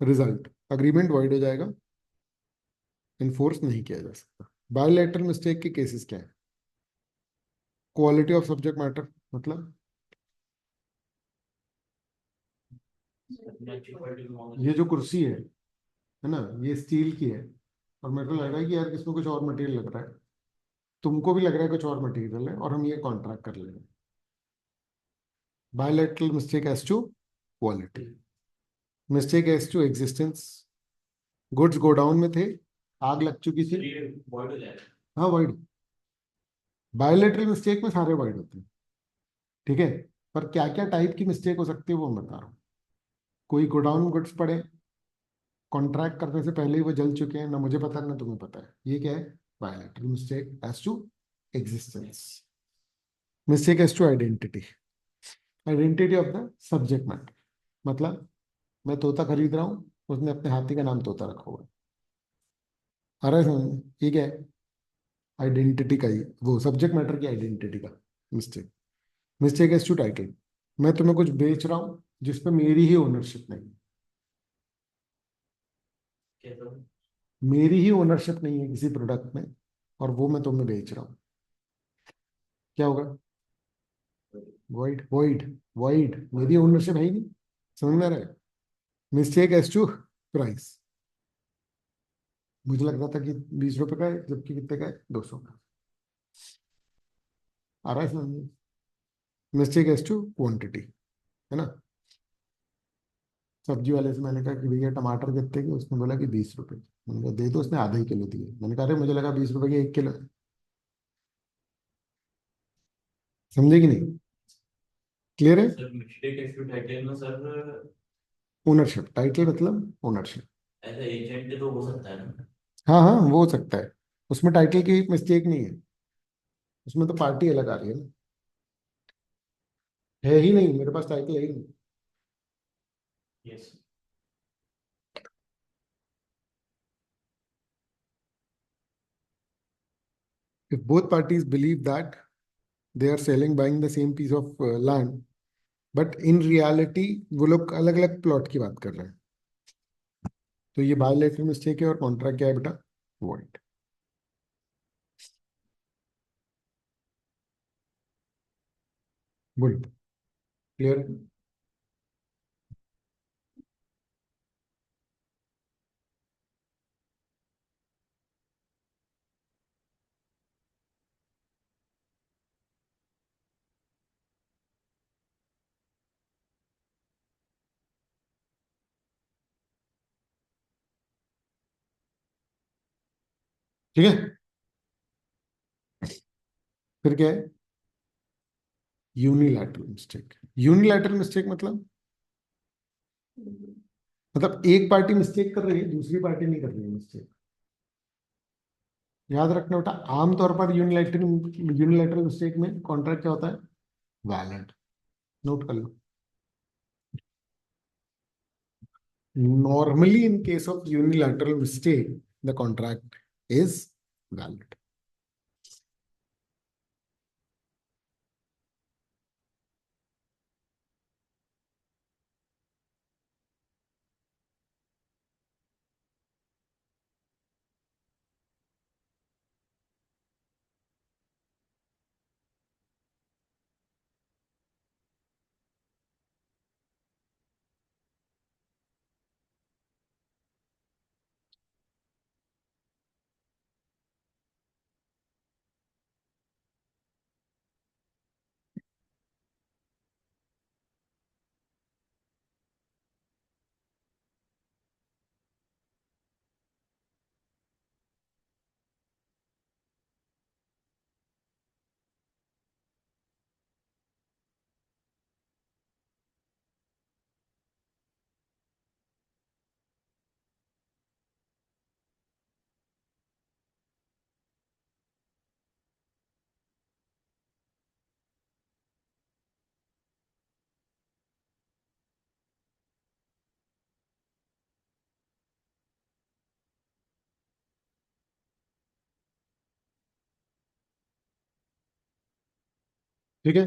रिजल्ट, अग्रीमेंट वॉइड हो जाएगा, इन्फोर्स नहीं किया जा सकता। बायोलैटरल मिस्टेक के केसेस क्या है? क्वालिटी ऑफ सब्जेक्ट मैटर, मतलब ये जो कुर्सी है ना, ये स्टील की है और मेरे को लग रहा है कि यार इसमें कुछ और मटेरियल लग रहा है, तुमको भी लग रहा है कुछ और मटेरियल है और हम ये कॉन्ट्रैक्ट कर लेंगे। Bilateral mistake as to quality, mistake as to existence, goods godown में थे, आग लग चुकी थी। हाँ वाइड, बायोलैटरल मिस्टेक में सारे वाइड होते हैं, ठीक है? पर क्या क्या टाइप की मिस्टेक हो सकती है वो मैं बता रहा हूँ। कोई गोडाउन गुड्स पड़े, कॉन्ट्रैक्ट करने से पहले ही वो जल चुके हैं, ना मुझे पता है ना तुम्हें पता है, ये क्या है? Bilateral mistake as to existence. Mistake as to identity, identity of the subject matter, मतलब मैं तोता खरीद रहा हूँ, उसने अपने हाथी का नाम तोता रखा हुआ है। आ रहा है समझ में? ये क्या है? आइडेंटिटी का ही, वो सब्जेक्ट मैटर की आइडेंटिटी का mistake. Mistake as to title, मैं तुम्हें कुछ बेच रहा हूँ जिसपे मेरी ही ओनरशिप नहीं, मेरी ही ओनरशिप नहीं है किसी प्रोडक्ट में, और वो मैं तुम्हें बेच रहा हूँ, क्या होगा? वॉइड। वॉइड, वॉइड, मेरी ओनरशिप है ही नहीं। समझ में आ रहा है? मिस्टेक एज टू प्राइस, मुझे लग रहा था कि 20 रुपए का है जबकि कितने का है? 200 का। आ रहा है समझ? मिस्टेक एज टू क्वांटिटी, है ना। सब्जी वाले से मैंने कहा कि भैया टमाटर कितने के, उसने बोला कि 20 रुपए। मैंने कहा दे दो, उसने आधा ही किलो दिए। मैंने कहा अरे मुझे लगा 20 रुपए के 1 किलो है। समझे कि नहीं? क्लियर है? Sir mistake if you title में सर ओनरशिप, टाइटल मतलब ओनरशिप। एज एजेंट तो हो सकता है ना। हाँ हाँ, वो हो सकता है। उसमें टाइटल की मिस्टेक नहीं है, उसमें तो पार्टी अलग आ रही है ना। है ही नहीं, मेरे पास टाइटल है ही नहीं। Yes. If both parties believe that they are selling buying the same piece of land, but in reality वो लोग अलग अलग प्लॉट की बात कर रहे हैं, तो ये बायोलेटरल मिस्टेक है और कॉन्ट्रैक्ट क्या है बेटा? वॉइड। बोलो। क्लियर है? ठीक है। फिर क्या है? Unilateral mistake. यूनिलैटरल मिस्टेक मतलब एक पार्टी मिस्टेक कर रही है, दूसरी पार्टी नहीं कर रही है मिस्टेक। याद रखना बेटा, आमतौर पर यूनिलैटरल यूनिलैटरल मिस्टेक में कॉन्ट्रैक्ट क्या होता है? वैलिड। नोट कर लो। Normally, in case of unilateral mistake, the contract is valid. ठीक है।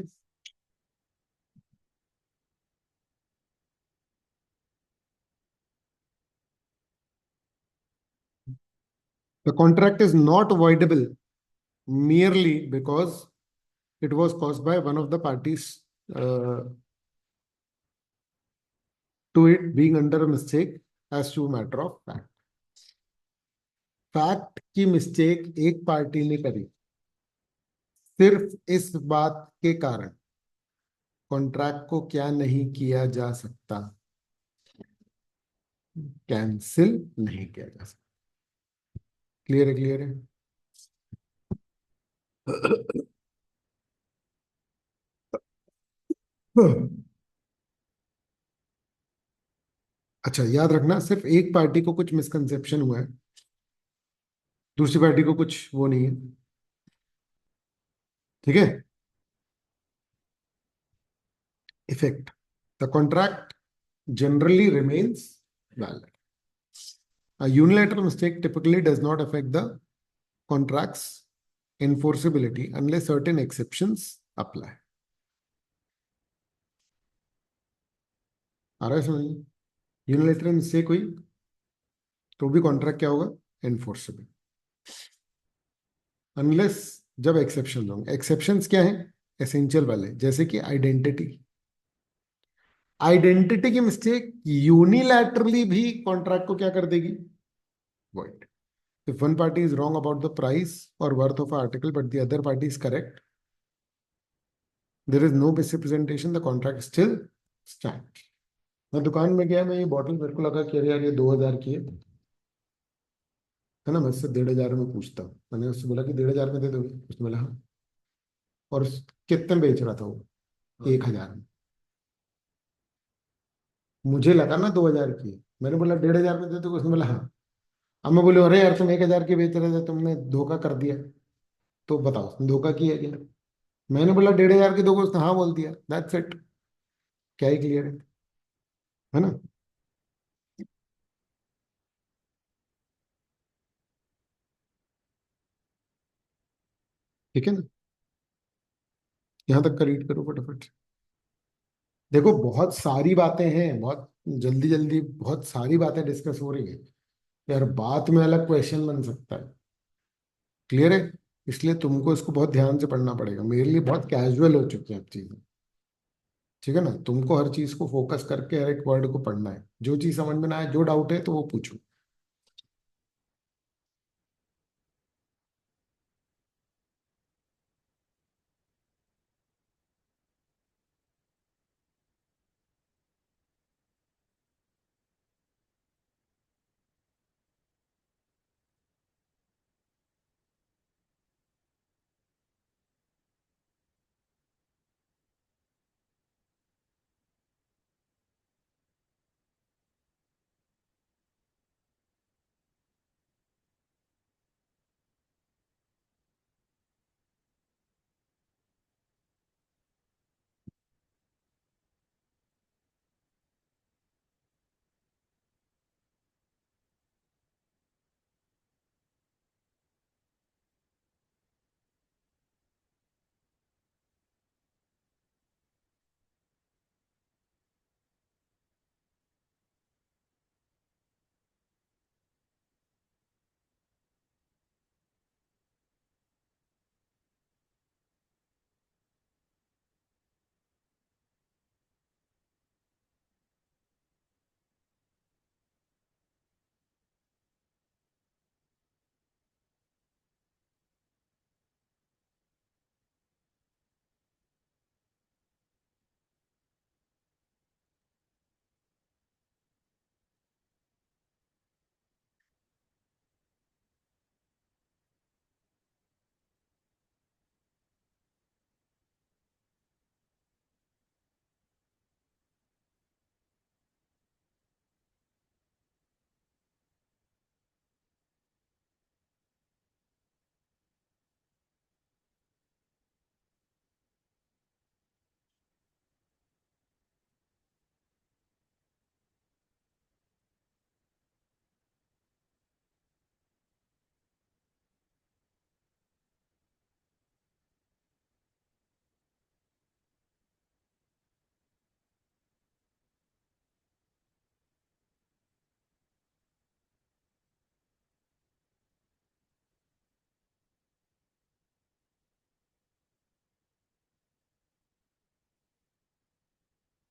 The contract is not voidable merely because it was caused by one of the parties uh, to it being under a mistake as to matter of fact. Fact की mistake एक party ने करी, सिर्फ इस बात के कारण कॉन्ट्रैक्ट को क्या नहीं किया जा सकता? कैंसिल नहीं किया जा सकता। क्लियर है? क्लियर है? अच्छा, याद रखना, सिर्फ एक पार्टी को कुछ मिसकंसेप्शन हुआ है, दूसरी पार्टी को कुछ वो नहीं है। ठीक है। Effect, the contract generally remains valid. A unilateral mistake typically does not affect the contract's enforceability unless certain exceptions apply. आ रहा है समझ? यूनिलेटरल मिस्टेक हुई तो भी कॉन्ट्रैक्ट क्या होगा? एनफोर्सेबल, अनलेस, जब एक्सेप्शन होंगे। एक्सेप्शंस क्या है? एसेंशियल वाले, जैसे कि आइडेंटिटी। आइडेंटिटी की मिस्टेक यूनिलैटरली भी कॉन्ट्रैक्ट को क्या कर देगी? Void. If one party is wrong about the price or worth of an article, but the other party is correct, there is no misrepresentation, the contract still stand. मैं दुकान में गया, मैं ये बॉटल मेरे को लगा कि अरे यार ये 2,000 की है ना, मैं उससे 1,500 में पूछता हूँ। मैंने उससे बोला कि 1,500 में दे दोगे? उसने बोला हाँ। और कितने में बेच रहा था वो? 1,000 में। मुझे लगा ना 2,000 की है। मैंने बोला 1,500 में दे दोगे? उसने बोला हाँ। अब मैं बोले अरे यार तुम 1,000 की बेच रहे थे, तुमने धोखा कर दिया। तो बताओ उसने धोखा किया क्या? मैंने बोला 1,500 की दोगे, उसने हाँ बोल दिया, दैट्स इट। क्या ही क्लियर है ना? ठीक है ना? यहाँ तक का रीड करो फटाफट। देखो बहुत सारी बातें हैं, बहुत जल्दी जल्दी बहुत सारी बातें डिस्कस हो रही है यार, बात में अलग क्वेश्चन बन सकता है। क्लियर है? इसलिए तुमको इसको बहुत ध्यान से पढ़ना पड़ेगा, मेरे लिए बहुत कैजुअल हो चुकी है अब चीजें। ठीक है ना? तुमको हर चीज को फोकस करके हर एक वर्ड को पढ़ना है, जो चीज समझ में ना आए, जो डाउट है तो वो पूछो।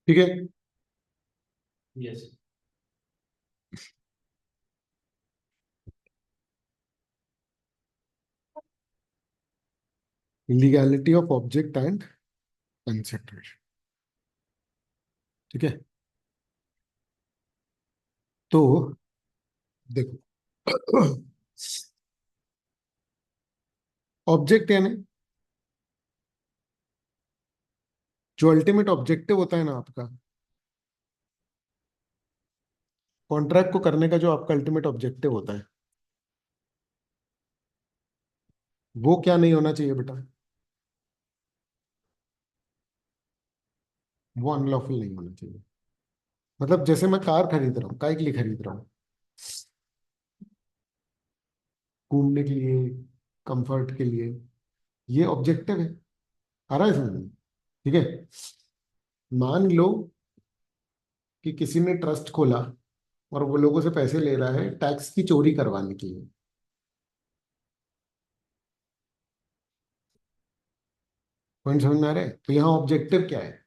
ठीक है। Yes. Legality of object and consideration. ठीक है। तो देखो ऑब्जेक्ट यानी जो अल्टीमेट ऑब्जेक्टिव होता है ना आपका, कॉन्ट्रैक्ट को करने का जो आपका अल्टीमेट ऑब्जेक्टिव होता है, वो क्या नहीं होना चाहिए बेटा? वो अनलॉफुल नहीं होना चाहिए। मतलब जैसे मैं कार खरीद रहा हूँ, काय के लिए खरीद रहा हूँ? घूमने के लिए, कंफर्ट के लिए। ये ऑब्जेक्टिव है। आ रहा है समझ में? ठीक है। मान लो कि किसी ने ट्रस्ट खोला और वो लोगों से पैसे ले रहा है टैक्स की चोरी करवाने के लिए। पॉइंट समझ में आ रहा है? तो यहाँ ऑब्जेक्टिव क्या है?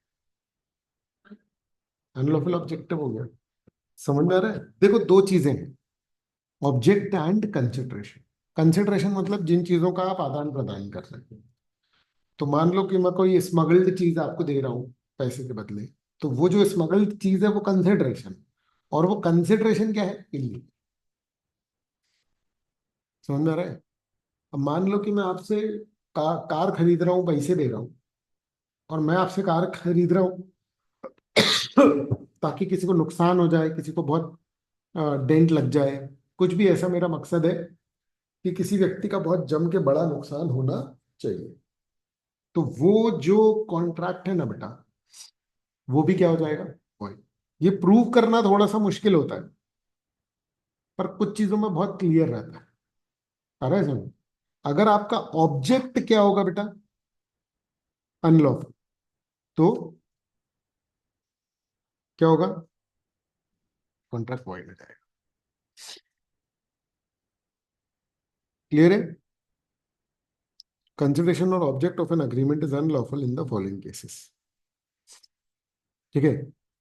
अनलॉफुल ऑब्जेक्टिव हो गया। समझ में आ रहा है? देखो दो चीजें हैं, ऑब्जेक्ट एंड कंसिडरेशन। कंसिडरेशन मतलब जिन चीजों का आप आदान प्रदान कर सकते हैं। तो मान लो कि मैं कोई स्मगल्ड चीज आपको दे रहा हूँ पैसे के बदले, तो वो जो स्मगल्ड चीज है वो कंसिडरेशन, और वो कंसिडरेशन क्या है, इलीगल। समझ में आ रहा है? अब मान लो कि मैं आपसे कार खरीद रहा हूँ, पैसे दे रहा हूँ, और मैं आपसे कार खरीद रहा हूँ ताकि किसी को नुकसान हो जाए, किसी को बहुत डेंट लग जाए, कुछ भी ऐसा मेरा मकसद है कि किसी व्यक्ति का बहुत जम के बड़ा नुकसान होना चाहिए। तो वो जो कॉन्ट्रैक्ट है ना बेटा, वो भी क्या हो जाएगा, वही। ये प्रूव करना थोड़ा सा मुश्किल होता है, पर कुछ चीजों में बहुत क्लियर रहता है। आ रहा है समझ? अगर आपका ऑब्जेक्ट क्या होगा बेटा, अनलॉफुल, तो क्या होगा, कॉन्ट्रैक्ट वॉइड हो जाएगा। क्लियर है? कंसिडरेशन और object of an agreement is unlawful in the following cases. ठीक है?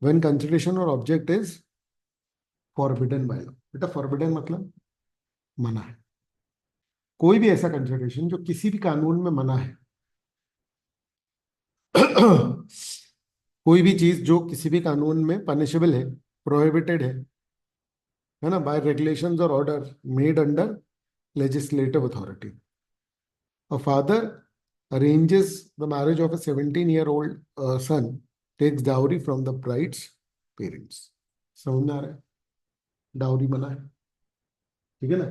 व्हेन कंसिडरेशन और object is forbidden by law. बेटा फॉरबिडन मतलब मना है। कोई भी ऐसा कंसिडरेशन जो किसी भी कानून में मना है कोई भी चीज जो किसी भी कानून में पनिशेबल है, प्रोहिबिटेड है ना, बाय रेगुलेशंस और order made under legislative authority. A father arranges the marriage of a 17-year-old son, takes dowry from the bride's parents। समझ में आ रहा है? डाउरी मना है, ठीक है ना?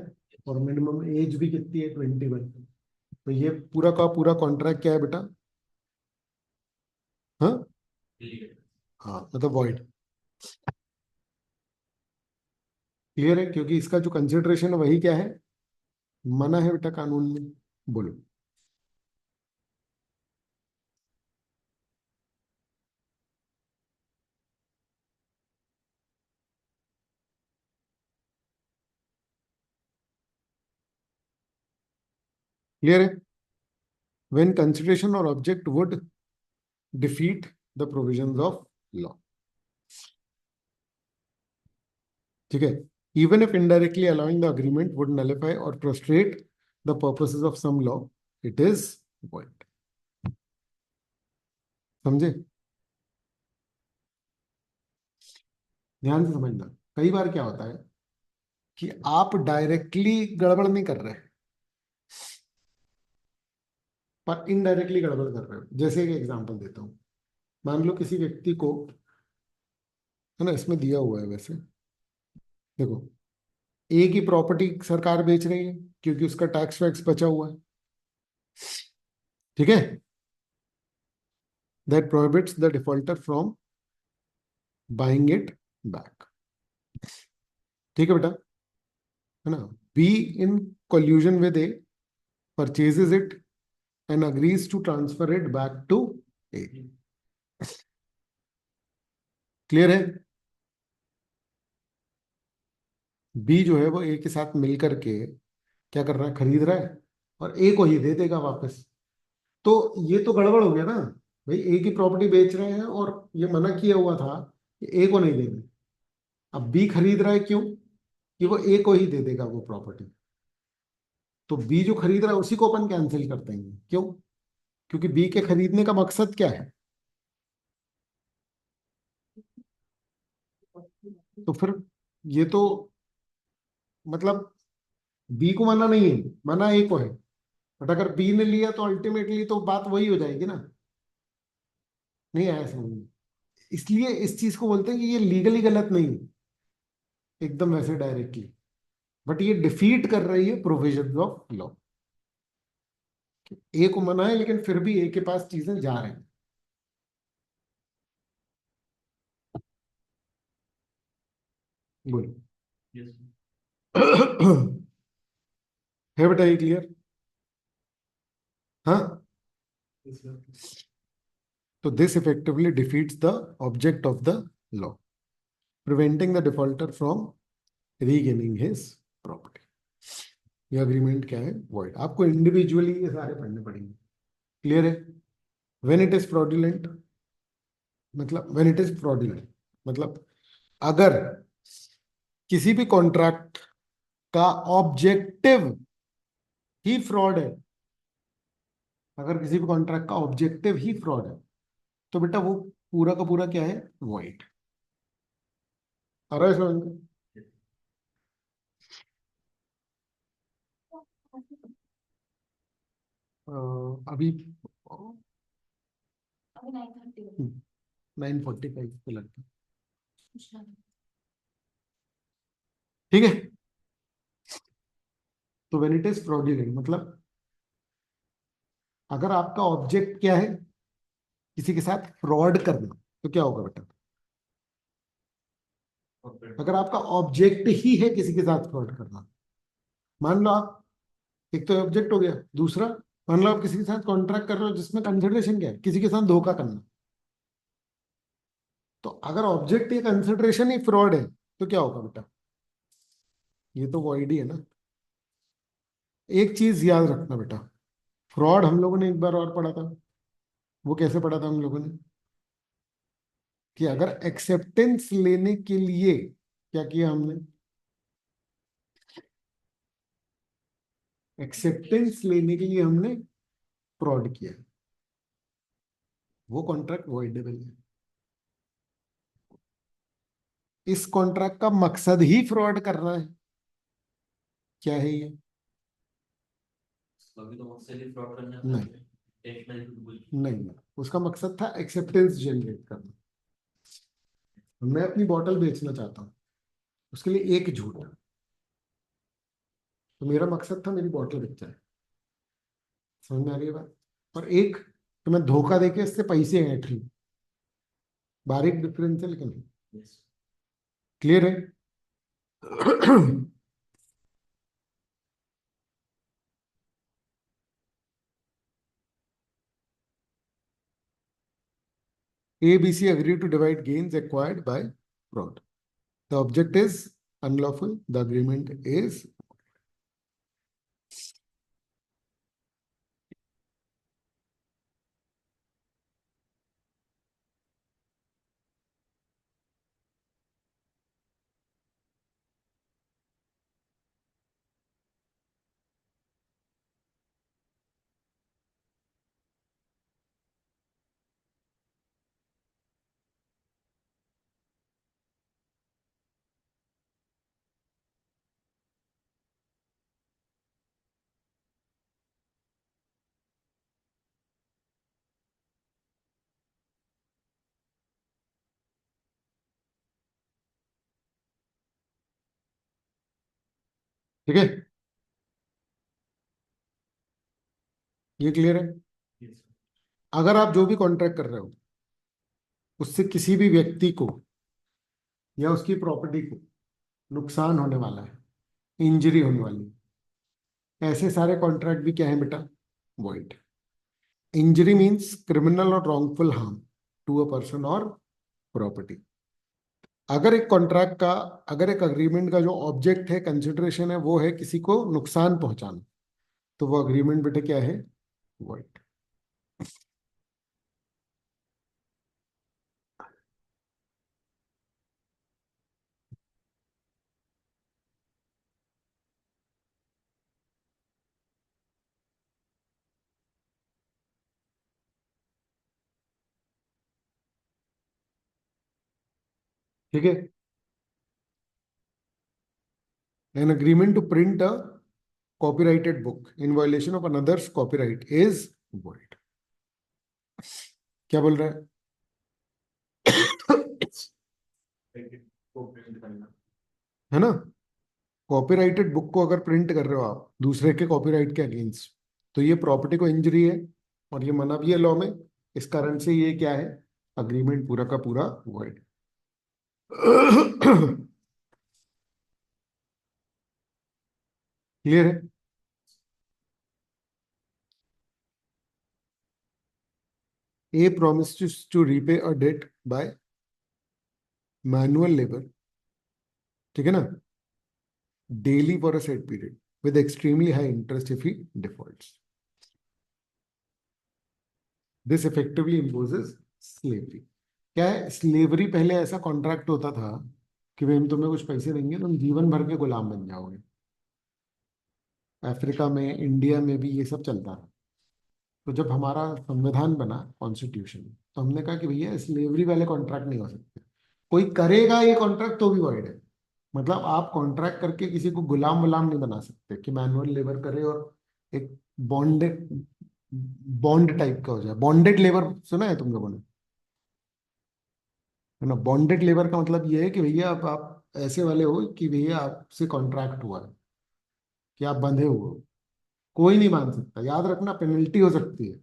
और मिनिमम एज भी कितनी है, 21। तो ये पूरा का पूरा कॉन्ट्रैक्ट क्या है बेटा, हाँ, illegal। हाँ मतलब वॉइड। क्लियर है? क्योंकि इसका जो कंसिडरेशन है वही क्या है, मना है बेटा कानून में। बोलो। क्लियर है? व्हेन कंसिडरेशन और object would defeat the provisions of law. ठीक है? Even if indirectly allowing the agreement would nullify और frustrate the purposes of some law, it is void. समझे? ध्यान से समझना। कई बार क्या होता है कि आप डायरेक्टली गड़बड़ नहीं कर रहे, पर इनडायरेक्टली गड़बड़ कर रहे हो। जैसे एक एग्जांपल देता हूँ। मान लो किसी व्यक्ति को, है ना, इसमें दिया हुआ है वैसे, देखो, एक ही प्रॉपर्टी सरकार बेच रही है क्योंकि उसका टैक्स वैक्स बचा हुआ है। ठीक है? That prohibits the defaulter from buying it back. ठीक है बेटा, है ना? B in collusion with A purchases it and agrees to transfer it back to A. Clear है? बी जो है वो ए के साथ मिलकर के क्या कर रहा है, खरीद रहा है, और ए को ही दे देगा वापस। तो ये तो गड़बड़ हो गया ना भाई, ए की प्रॉपर्टी बेच रहे हैं और ये मना किया हुआ था कि ए को नहीं देना। अब बी खरीद रहा है, क्यों? कि वो ए को ही दे देगा वो प्रॉपर्टी। तो बी जो खरीद रहा है उसी को अपन कैंसिल कर देंगे। क्यों? क्योंकि बी के खरीदने का मकसद क्या है? तो फिर ये तो मतलब बी को मना नहीं है, मना ए को है। बट अगर बी ने लिया तो अल्टीमेटली तो बात वही हो जाएगी ना। नहीं आया समझ में? इसलिए इस चीज को बोलते हैं कि ये लीगली गलत नहीं है एकदम वैसे डायरेक्टली, बट ये डिफीट कर रही है प्रोविजन ऑफ लॉ। ए को मना है लेकिन फिर भी ए के पास चीजें जा रही हैं। बोलो। Yes, है बेटा ये क्लियर? हाँ। yes, sir। तो this effectively defeats the object of the law, preventing the defaulter from regaining his property. ये अग्रीमेंट क्या है, वॉइड। आपको इंडिविजुअली ये सारे पढ़ने पड़ेंगे। क्लियर है? व्हेन इट इज फ्रॉडुलेंट, मतलब व्हेन इट इज फ्रॉडुलेंट मतलब अगर किसी भी कॉन्ट्रैक्ट का ऑब्जेक्टिव ही फ्रॉड है, अगर किसी भी कॉन्ट्रैक्ट का ऑब्जेक्टिव ही फ्रॉड है तो बेटा वो पूरा का पूरा क्या है, वॉइड। आ रहा है समझ में? अभी 9:45 पे लगता है। ठीक है, तो व्हेन इट इज फ्रॉडुलेंट मतलब अगर आपका ऑब्जेक्ट क्या है, किसी के साथ फ्रॉड करना, तो क्या होगा बेटा? अगर आपका ऑब्जेक्ट ही है किसी के साथ फ्रॉड करना, मान लो आप, एक तो ऑब्जेक्ट हो गया, दूसरा मान लो आप किसी के साथ कॉन्ट्रैक्ट कर रहे हो जिसमें कंसिडरेशन क्या है, किसी के साथ धोखा करना। तो अगर ऑब्जेक्ट या कंसिडरेशन ही फ्रॉड है तो क्या होगा बेटा? ये तो वॉइड ही है ना। एक चीज याद रखना बेटा, फ्रॉड हम लोगों ने एक बार और पढ़ा था। वो कैसे पढ़ा था हम लोगों ने? कि अगर एक्सेप्टेंस लेने के लिए क्या किया हमने, एक्सेप्टेंस लेने के लिए हमने फ्रॉड किया, वो कॉन्ट्रैक्ट वॉइडेबल है। इस कॉन्ट्रैक्ट का मकसद ही फ्रॉड करना है, क्या है ये? अभी तो मुझसे भी फ्रॉड करने आता नहीं, है टेक्निकल गुड। नहीं, उसका मकसद था एक्सेप्टेंस जनरेट करना। मैं अपनी बॉटल बेचना चाहता हूँ, उसके लिए एक झूठ, तो मेरा मकसद था मेरी बॉटल बिक जाए। समझ में आ रही है बात? और एक, तो मैं धोखा देके इससे पैसे ऐंठ लूं। बारीक डिफरेंस है लेकिन यस। क्लियर है। ABC agree to divide gains acquired by fraud. The object is unlawful. The agreement is, ठीक है, ये क्लियर है। यस। अगर आप जो भी कॉन्ट्रैक्ट कर रहे हो उससे किसी भी व्यक्ति को या उसकी प्रॉपर्टी को नुकसान होने वाला है, इंजरी होने वाली है, ऐसे सारे कॉन्ट्रैक्ट भी क्या है बेटा? वॉइड। इंजरी मीन्स क्रिमिनल और wrongful harm to a person और प्रॉपर्टी। अगर एक कॉन्ट्रैक्ट का, अगर एक अग्रीमेंट का जो ऑब्जेक्ट है, कंसिडरेशन है, वो है किसी को नुकसान पहुंचाना, तो वो अग्रीमेंट बेटे क्या है? वॉइड। ठीक है, an agreement to print a copyrighted book in violation of another's copyright is void. क्या बोल रहा है? को प्रिंट करना। है ना? कॉपीराइटेड बुक को अगर प्रिंट कर रहे हो आप दूसरे के कॉपीराइट के अगेंस्ट, तो ये प्रॉपर्टी को इंजरी है और ये मना भी है लॉ में। इस कारण से ये क्या है? अग्रीमेंट पूरा का पूरा वॉइड। क्लियर है? ए promises to repay a debt by manual labor, ठीक है ना, daily for a set period with extremely high interest if he defaults. This effectively imposes slavery. क्या है स्लेवरी? पहले ऐसा कॉन्ट्रैक्ट होता था कि भाई हम तुम्हें कुछ पैसे देंगे, तुम जीवन भर के गुलाम बन जाओगे। अफ्रीका में, इंडिया में भी ये सब चलता था। तो जब हमारा संविधान बना, कॉन्स्टिट्यूशन, तो हमने कहा कि भैया स्लेवरी वाले कॉन्ट्रैक्ट नहीं हो सकते। कोई करेगा ये कॉन्ट्रैक्ट तो भी वॉइड है। मतलब आप कॉन्ट्रैक्ट करके किसी को गुलाम गुलाम नहीं बना सकते कि मैनुअल लेबर करे और एक बॉन्डेड बॉन्ड टाइप का हो जाए। बॉन्डेड लेबर सुना है तुम लोगों ने? है ना? बॉन्डेड लेबर का मतलब ये है कि भैया आप ऐसे वाले हो कि भैया आपसे कॉन्ट्रैक्ट हुआ है कि आप बंधे हुए हो, कोई नहीं मान सकता। याद रखना, पेनल्टी हो सकती है,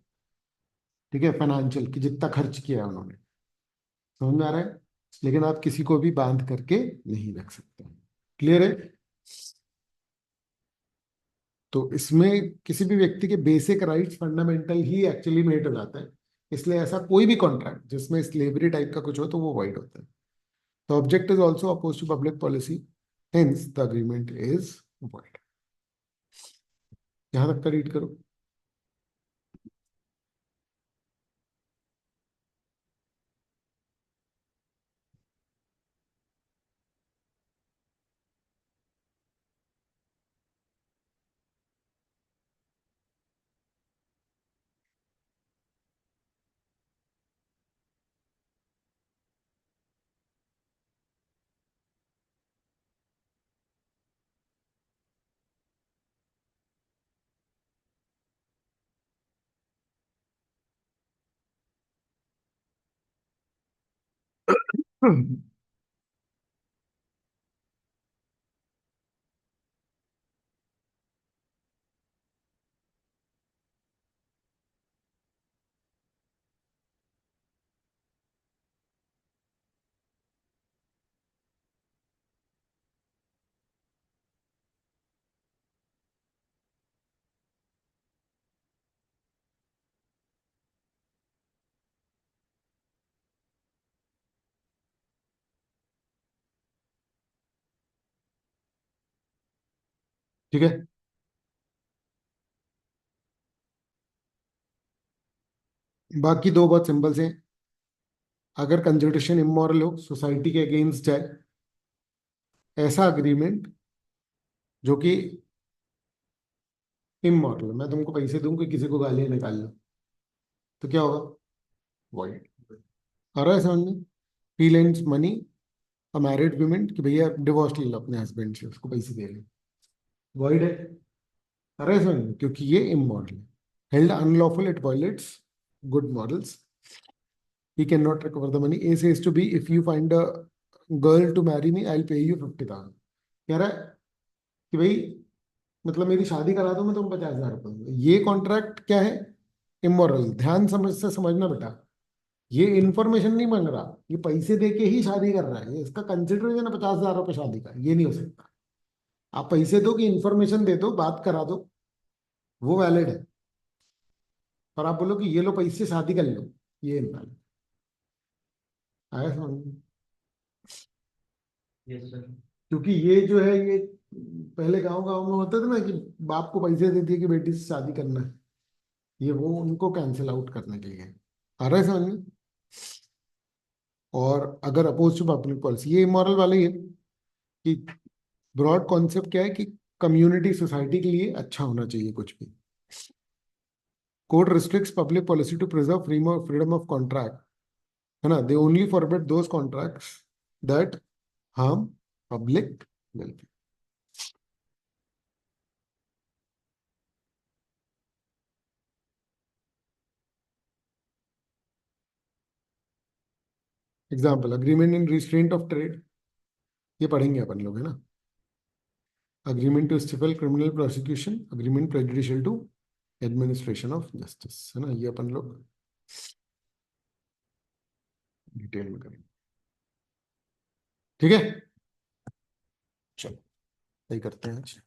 ठीक है, फाइनेंशियल, कि जितना खर्च किया है उन्होंने। समझ में आ रहा है? लेकिन आप किसी को भी बांध करके नहीं रख सकते। क्लियर है? तो इसमें किसी भी व्यक्ति के बेसिक राइट्स फंडामेंटल ही एक्चुअली मेट हो जाता है। इसलिए ऐसा कोई भी कॉन्ट्रैक्ट जिसमें स्लेवरी टाइप का कुछ हो तो वो वाइड होता है। The object is also opposed to public policy, hence the agreement is void. यहां तक का रीड करो। ठीक है। बाकी दो बहुत सिंपल से हैं। अगर कंजर्टेशन इमोरल हो, सोसाइटी के अगेंस्ट जाए, ऐसा अग्रीमेंट जो कि इमोरल, मैं तुमको पैसे दूं कि किसी को गालियां निकाल लो, तो क्या होगा? वॉइड। आ रहा है समझ में? He lends money a married women कि भैया डिवोर्स ले लो अपने हस्बैंड से, उसको पैसे दे लो, वॉइड है। आ रहा है समझ में? क्योंकि ये इमोरल है। Held unlawful, it violets good morals. He cannot recover the money. A says to B, if you find a girl to marry me, I'll pay you 50,000। कह रहा है कि भाई, मतलब मेरी शादी करा दो, मैं तुम 50,000 रुपये दूंगा। ये कॉन्ट्रैक्ट क्या है? इमोरल। ध्यान समझ से समझना बेटा। ये इन्फॉर्मेशन नहीं मांग रहा, ये पैसे दे के ही शादी कर रहा है। ये इसका कंसिडरेशन है 50,000 रुपये शादी का, ये नहीं हो सकता। आप पैसे दो कि इन्फॉर्मेशन दे दो, बात करा दो, वो वैलिड है। पर आप बोलो कि ये लो पैसे शादी कर लो, ये इनवैलिड। आया समझ में? Yes sir. क्योंकि ये जो है, ये पहले गांव गांव में होता था ना कि बाप को पैसे दे दिए कि बेटी से शादी करना है, ये वो उनको कैंसिल आउट करने के लिए है। आ रहा है समझ में? और अगर अपोज टू पब्लिक पॉलिसी, ये इमोरल वाले ही है कि ब्रॉड कॉन्सेप्ट क्या है कि कम्युनिटी, सोसाइटी के लिए अच्छा होना चाहिए कुछ भी। Court restricts public policy to preserve freedom of contract, है ना? They only forbid those contracts that harm public welfare. Example, agreement in restraint of trade, ये पढ़ेंगे अपन लोग, है ना? Agreement to stifle criminal prosecution, agreement prejudicial to administration of justice, है ना? ये अपन लोग डिटेल में करेंगे। ठीक है, चलो, यही करते हैं आज।